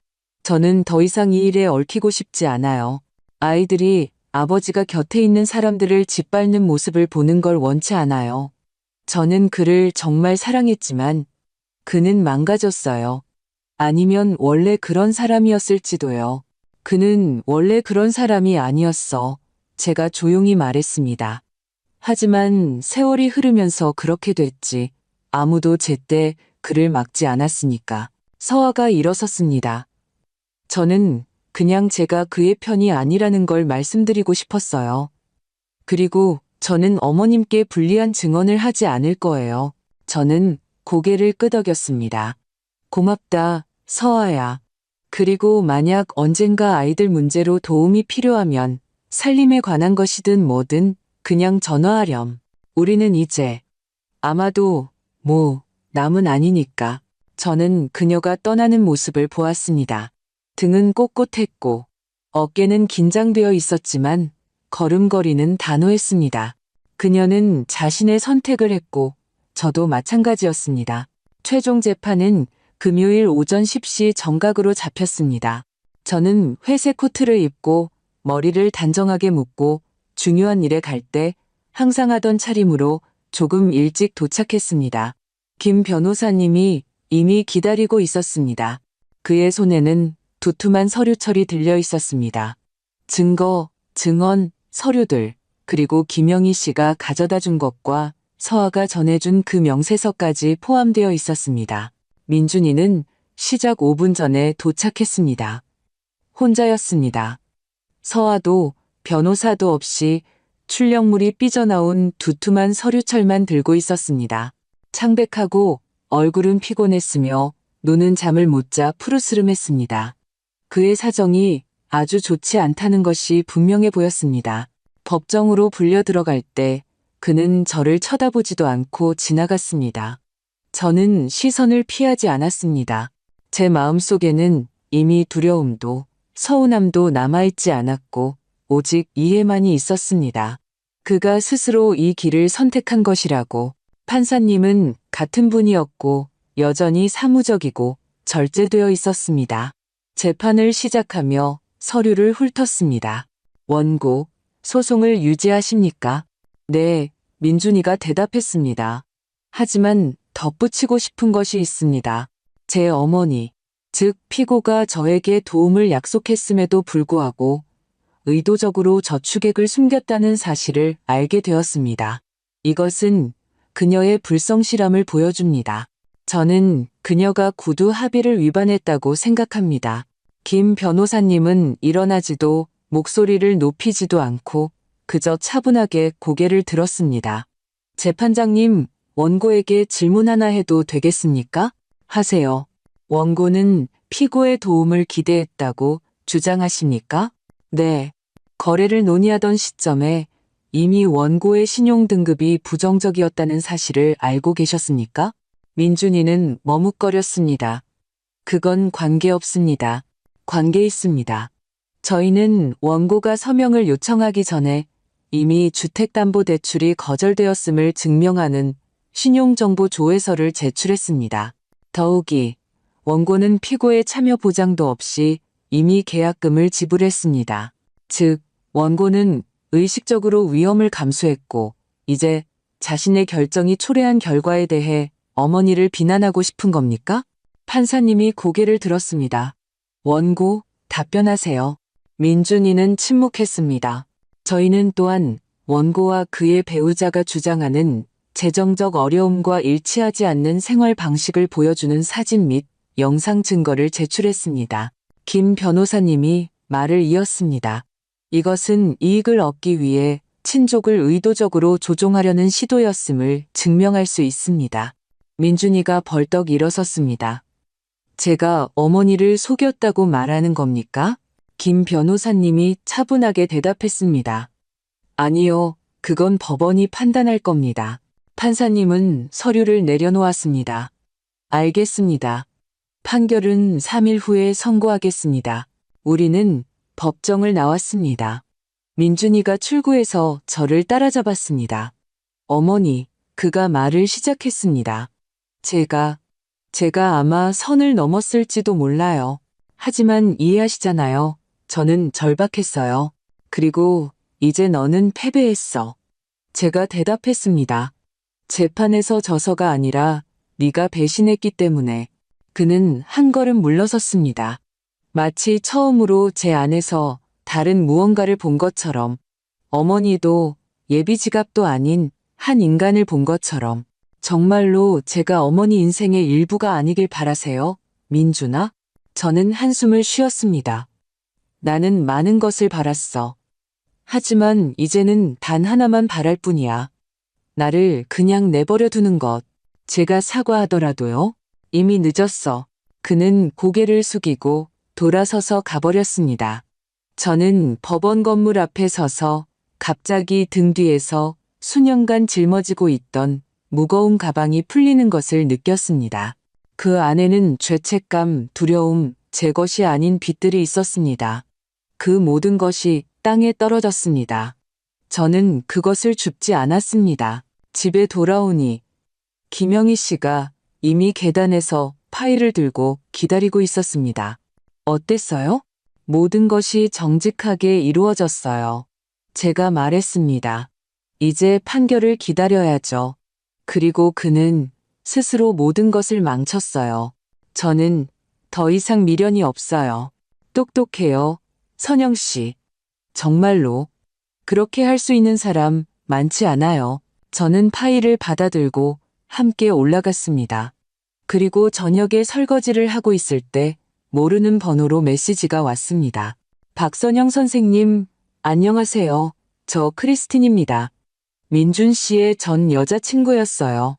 저는 더 이상 이 일에 얽히고 싶지 않아요. 아이들이 아버지가 곁에 있는 사람들을 짓밟는 모습을 보는 걸 원치 않아요. 저는 그를 정말 사랑했지만 그는 망가졌어요. 아니면 원래 그런 사람이었을지도요. 그는 원래 그런 사람이 아니었어. 제가 조용히 말했습니다. 하지만 세월이 흐르면서 그렇게 됐지. 아무도 제때 그를 막지 않았으니까. 서아가 일어섰습니다. 저는 그냥 제가 그의 편이 아니라는 걸 말씀드리고 싶었어요. 그리고 저는 어머님께 불리한 증언을 하지 않을 거예요. 저는 고개를 끄덕였습니다. 고맙다, 서아야. 그리고 만약 언젠가 아이들 문제로 도움이 필요하면 살림에 관한 것이든 뭐든 그냥 전화하렴. 우리는 이제 아마도 남은 아니니까. 저는 그녀가 떠나는 모습을 보았습니다. 등은 꼿꼿했고 어깨는 긴장되어 있었지만 걸음걸이는 단호했습니다. 그녀는 자신의 선택을 했고 저도 마찬가지였습니다. 최종 재판은 금요일 오전 10시 정각으로 잡혔습니다. 저는 회색 코트를 입고 머리를 단정하게 묶고 중요한 일에 갈 때 항상 하던 차림으로 조금 일찍 도착했습니다. 김 변호사님이 이미 기다리고 있었습니다. 그의 손에는 두툼한 서류철이 들려 있었습니다. 증거, 증언, 서류들, 그리고 김영희 씨가 가져다 준 것과 서아가 전해준 그 명세서까지 포함되어 있었습니다. 민준이는 시작 5분 전에 도착했습니다. 혼자였습니다. 서아도 변호사도 없이 출력물이 삐져나온 두툼한 서류철만 들고 있었습니다. 창백하고 얼굴은 피곤했으며 눈은 잠을 못 자 푸르스름했습니다. 그의 사정이 아주 좋지 않다는 것이 분명해 보였습니다. 법정으로 불려 들어갈 때 그는 저를 쳐다보지도 않고 지나갔습니다. 저는 시선을 피하지 않았습니다. 제 마음속에는 이미 두려움도 서운함도 남아있지 않았고 오직 이해만이 있었습니다. 그가 스스로 이 길을 선택한 것이라고. 판사님은 같은 분이었고 여전히 사무적이고 절제되어 있었습니다. 재판을 시작하며 서류를 훑었습니다. 원고, 소송을 유지하십니까? 네, 민준이가 대답했습니다. 하지만 덧붙이고 싶은 것이 있습니다. 제 어머니, 즉 피고가 저에게 도움을 약속했음에도 불구하고 의도적으로 저축액을 숨겼다는 사실을 알게 되었습니다. 이것은 그녀의 불성실함을 보여줍니다. 저는 그녀가 구두 합의를 위반했다고 생각합니다. 김 변호사님은 일어나지도 목소리를 높이지도 않고 그저 차분하게 고개를 들었습니다. 재판장님, 원고에게 질문 하나 해도 되겠습니까? 하세요. 원고는 피고의 도움을 기대했다고 주장하십니까? 네. 거래를 논의하던 시점에 이미 원고의 신용등급이 부정적이었다는 사실을 알고 계셨습니까? 민준이는 머뭇거렸습니다. 그건 관계없습니다. 관계 있습니다. 저희는 원고가 서명을 요청하기 전에 이미 주택담보대출이 거절되었음을 증명하는 신용정보 조회서를 제출했습니다. 더욱이 원고는 피고의 참여 보장도 없이 이미 계약금을 지불했습니다. 즉, 원고는 의식적으로 위험을 감수했고 이제 자신의 결정이 초래한 결과에 대해 어머니를 비난하고 싶은 겁니까? 판사님이 고개를 들었습니다. 원고, 답변하세요. 민준이는 침묵했습니다. 저희는 또한 원고와 그의 배우자가 주장하는 재정적 어려움과 일치하지 않는 생활 방식을 보여주는 사진 및 영상 증거를 제출했습니다. 김 변호사님이 말을 이었습니다. 이것은 이익을 얻기 위해 친족을 의도적으로 조종하려는 시도였음을 증명할 수 있습니다. 민준이가 벌떡 일어섰습니다. 제가 어머니를 속였다고 말하는 겁니까? 김 변호사님이 차분하게 대답했습니다. 아니요, 그건 법원이 판단할 겁니다. 판사님은 서류를 내려놓았습니다. 알겠습니다. 판결은 3일 후에 선고하겠습니다. 우리는 법정을 나왔습니다. 민준이가 출구에서 저를 따라잡았습니다. 어머니, 그가 말을 시작했습니다. 제가 아마 선을 넘었을지도 몰라요. 하지만 이해하시잖아요. 저는 절박했어요. 그리고 이제 너는 패배했어. 제가 대답했습니다. 재판에서 져서가 아니라 네가 배신했기 때문에. 그는 한 걸음 물러섰습니다. 마치 처음으로 제 안에서 다른 무언가를 본 것처럼, 어머니도 예비 지갑도 아닌 한 인간을 본 것처럼. 정말로 제가 어머니 인생의 일부가 아니길 바라세요, 민준아? 저는 한숨을 쉬었습니다. 나는 많은 것을 바랐어. 하지만 이제는 단 하나만 바랄 뿐이야. 나를 그냥 내버려 두는 것. 제가 사과하더라도요. 이미 늦었어. 그는 고개를 숙이고 돌아서서 가버렸습니다. 저는 법원 건물 앞에 서서 갑자기 등 뒤에서 수년간 짊어지고 있던 무거운 가방이 풀리는 것을 느꼈습니다. 그 안에는 죄책감, 두려움, 제 것이 아닌 빚들이 있었습니다. 그 모든 것이 땅에 떨어졌습니다. 저는 그것을 줍지 않았습니다. 집에 돌아오니 김영희 씨가 이미 계단에서 파일을 들고 기다리고 있었습니다. 어땠어요? 모든 것이 정직하게 이루어졌어요. 제가 말했습니다. 이제 판결을 기다려야죠. 그리고 그는 스스로 모든 것을 망쳤어요. 저는 더 이상 미련이 없어요. 똑똑해요, 선영 씨. 정말로 그렇게 할 수 있는 사람 많지 않아요. 저는 파일을 받아들고 함께 올라갔습니다. 그리고 저녁에 설거지를 하고 있을 때 모르는 번호로 메시지가 왔습니다. 박선영 선생님, 안녕하세요. 저 크리스틴입니다. 민준 씨의 전 여자친구였어요.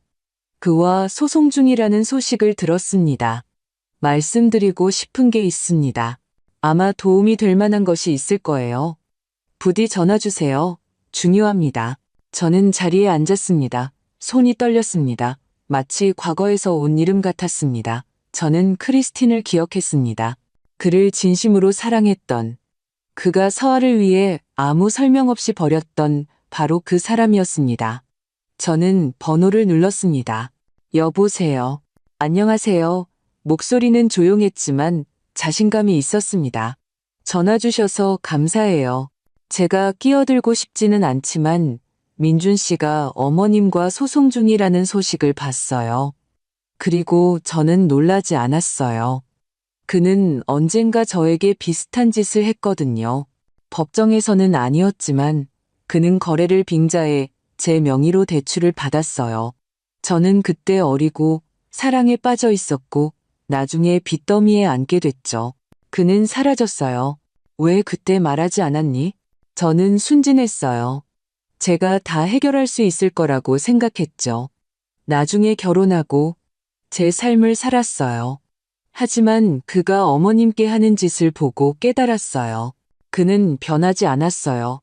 그와 소송 중이라는 소식을 들었습니다. 말씀드리고 싶은 게 있습니다. 아마 도움이 될 만한 것이 있을 거예요. 부디 전화 주세요. 중요합니다. 저는 자리에 앉았습니다. 손이 떨렸습니다. 마치 과거에서 온 이름 같았습니다. 저는 크리스틴을 기억했습니다. 그를 진심으로 사랑했던, 그가 서아를 위해 아무 설명 없이 버렸던 바로 그 사람이었습니다. 저는 번호를 눌렀습니다. 여보세요. 안녕하세요. 목소리는 조용했지만 자신감이 있었습니다. 전화 주셔서 감사해요. 제가 끼어들고 싶지는 않지만 민준 씨가 어머님과 소송 중이라는 소식을 봤어요. 그리고 저는 놀라지 않았어요. 그는 언젠가 저에게 비슷한 짓을 했거든요. 법정에서는 아니었지만 그는 거래를 빙자해 제 명의로 대출을 받았어요. 저는 그때 어리고 사랑에 빠져 있었고 나중에 빚더미에 앉게 됐죠. 그는 사라졌어요. 왜 그때 말하지 않았니? 저는 순진했어요. 제가 다 해결할 수 있을 거라고 생각했죠. 나중에 결혼하고 제 삶을 살았어요. 하지만 그가 어머님께 하는 짓을 보고 깨달았어요. 그는 변하지 않았어요.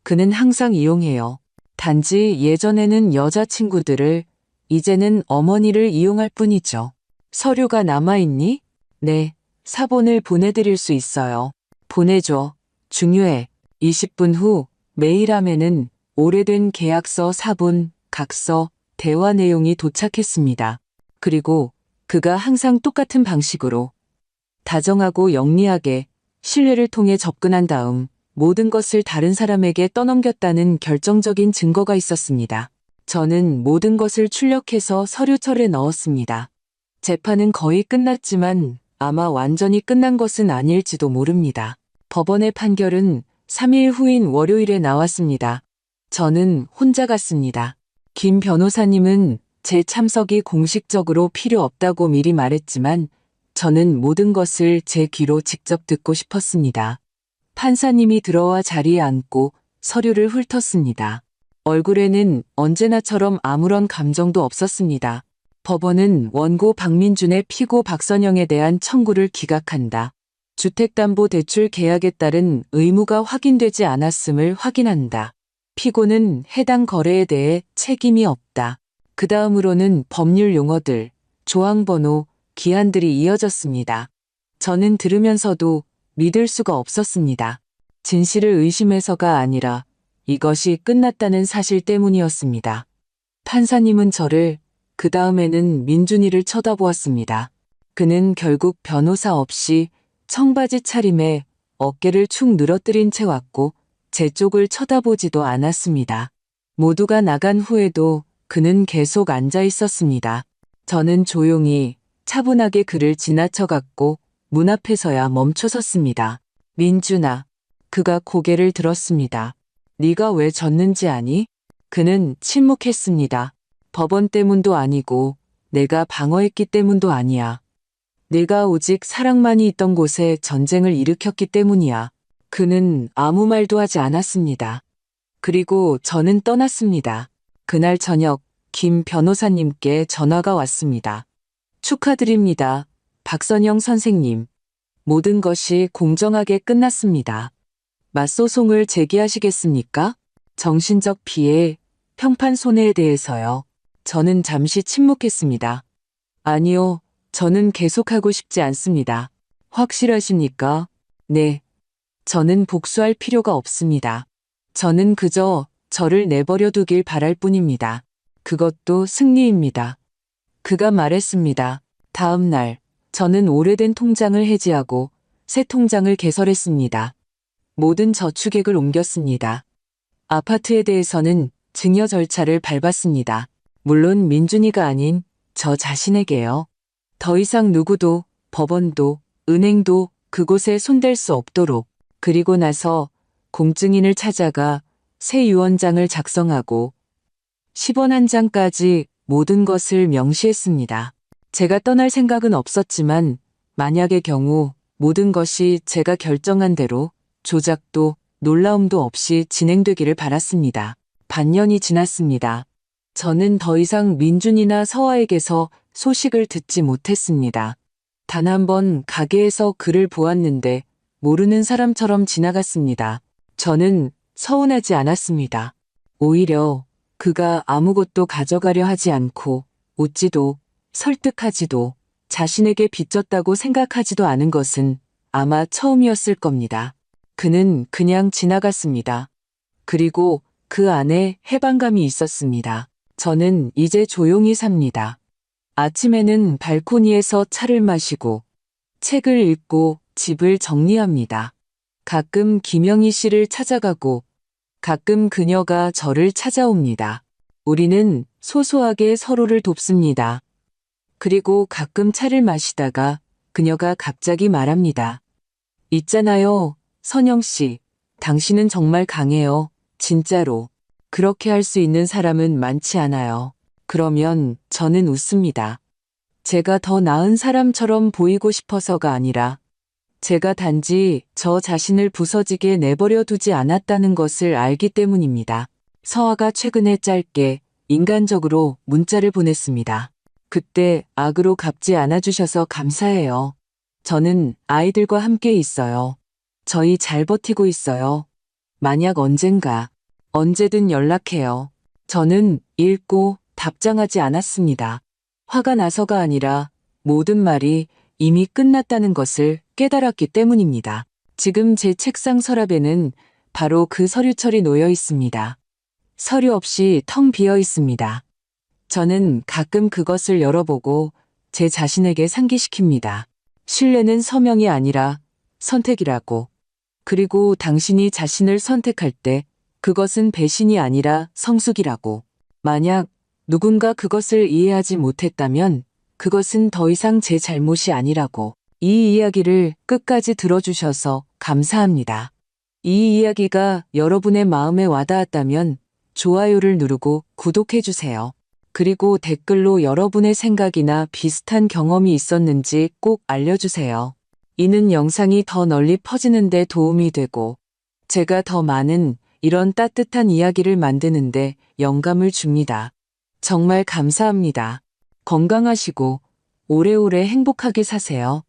그는 항상 이용해요. 단지 예전에는 여자친구들을, 이제는 어머니를 이용할 뿐이죠. 서류가 남아있니? 네, 사본을 보내드릴 수 있어요. 보내줘. 중요해. 20분 후 메일함에는 오래된 계약서 사본, 각서, 대화 내용이 도착했습니다. 그리고 그가 항상 똑같은 방식으로 다정하고 영리하게 신뢰를 통해 접근한 다음 모든 것을 다른 사람에게 떠넘겼다는 결정적인 증거가 있었습니다. 저는 모든 것을 출력해서 서류철에 넣었습니다. 재판은 거의 끝났지만 아마 완전히 끝난 것은 아닐지도 모릅니다. 법원의 판결은 3일 후인 월요일에 나왔습니다. 저는 혼자 갔습니다. 김 변호사님은 제 참석이 공식적으로 필요 없다고 미리 말했지만 저는 모든 것을 제 귀로 직접 듣고 싶었습니다. 판사님이 들어와 자리에 앉고 서류를 훑었습니다. 얼굴에는 언제나처럼 아무런 감정도 없었습니다. 법원은 원고 박민준의 피고 박선영에 대한 청구를 기각한다. 주택담보대출 계약에 따른 의무가 확인되지 않았음을 확인한다. 피고는 해당 거래에 대해 책임이 없다. 그 다음으로는 법률 용어들, 조항번호, 기한들이 이어졌습니다. 저는 들으면서도 믿을 수가 없었습니다. 진실을 의심해서가 아니라 이것이 끝났다는 사실 때문이었습니다. 판사님은 저를, 그 다음에는 민준이를 쳐다보았습니다. 그는 결국 변호사 없이 청바지 차림에 어깨를 축 늘어뜨린 채 왔고 제 쪽을 쳐다보지도 않았습니다. 모두가 나간 후에도 그는 계속 앉아 있었습니다. 저는 조용히 차분하게 그를 지나쳐갔고 문 앞에서야 멈춰섰습니다. 민준아. 그가 고개를 들었습니다. 네가 왜 졌는지 아니? 그는 침묵했습니다. 법원 때문도 아니고 내가 방어했기 때문도 아니야. 내가 오직 사랑만이 있던 곳에 전쟁을 일으켰기 때문이야. 그는 아무 말도 하지 않았습니다. 그리고 저는 떠났습니다. 그날 저녁 김 변호사님께 전화가 왔습니다. 축하드립니다. 박선영 선생님. 모든 것이 공정하게 끝났습니다. 맞소송을 제기하시겠습니까? 정신적 피해, 평판 손해에 대해서요. 저는 잠시 침묵했습니다. 아니요, 저는 계속하고 싶지 않습니다. 확실하십니까? 네. 저는 복수할 필요가 없습니다. 저는 그저 저를 내버려 두길 바랄 뿐입니다. 그것도 승리입니다. 그가 말했습니다. 다음 날, 저는 오래된 통장을 해지하고 새 통장을 개설했습니다. 모든 저축액을 옮겼습니다. 아파트에 대해서는 증여 절차를 밟았습니다. 물론 민준이가 아닌 저 자신에게요. 더 이상 누구도, 법원도, 은행도 그곳에 손댈 수 없도록. 그리고 나서 공증인을 찾아가 새 유언장을 작성하고 10원 한 장까지 모든 것을 명시했습니다. 제가 떠날 생각은 없었지만 만약의 경우 모든 것이 제가 결정한 대로 조작도 놀라움도 없이 진행되기를 바랐습니다. 반년이 지났습니다. 저는 더 이상 민준이나 서아에게서 소식을 듣지 못했습니다. 단 한 번 가게에서 그를 보았는데 모르는 사람처럼 지나갔습니다. 저는 서운하지 않았습니다. 오히려 그가 아무것도 가져가려 하지 않고 웃지도 설득하지도 자신에게 빚졌다고 생각하지도 않은 것은 아마 처음이었을 겁니다. 그는 그냥 지나갔습니다. 그리고 그 안에 해방감이 있었습니다. 저는 이제 조용히 삽니다. 아침에는 발코니에서 차를 마시고 책을 읽고 집을 정리합니다. 가끔 김영희 씨를 찾아가고 가끔 그녀가 저를 찾아옵니다. 우리는 소소하게 서로를 돕습니다. 그리고 가끔 차를 마시다가 그녀가 갑자기 말합니다. 있잖아요, 선영 씨. 당신은 정말 강해요. 진짜로. 그렇게 할 수 있는 사람은 많지 않아요. 그러면 저는 웃습니다. 제가 더 나은 사람처럼 보이고 싶어서가 아니라 제가 단지 저 자신을 부서지게 내버려 두지 않았다는 것을 알기 때문입니다. 서아가 최근에 짧게 인간적으로 문자를 보냈습니다. 그때 악으로 갚지 않아주셔서 감사해요. 저는 아이들과 함께 있어요. 저희 잘 버티고 있어요. 만약 언젠가, 언제든 연락해요. 저는 읽고 답장하지 않았습니다. 화가 나서가 아니라 모든 말이 이미 끝났다는 것을 깨달았기 때문입니다. 지금 제 책상 서랍에는 바로 그 서류철이 놓여 있습니다. 서류 없이 텅 비어 있습니다. 저는 가끔 그것을 열어보고 제 자신에게 상기시킵니다. 신뢰는 서명이 아니라 선택이라고. 그리고 당신이 자신을 선택할 때 그것은 배신이 아니라 성숙이라고. 만약 누군가 그것을 이해하지 못했다면 그것은 더 이상 제 잘못이 아니라고. 이 이야기를 끝까지 들어주셔서 감사합니다. 이 이야기가 여러분의 마음에 와닿았다면 좋아요를 누르고 구독해주세요. 그리고 댓글로 여러분의 생각이나 비슷한 경험이 있었는지 꼭 알려주세요. 이는 영상이 더 널리 퍼지는 데 도움이 되고 제가 더 많은 이런 따뜻한 이야기를 만드는데 영감을 줍니다. 정말 감사합니다. 건강하시고 오래오래 행복하게 사세요.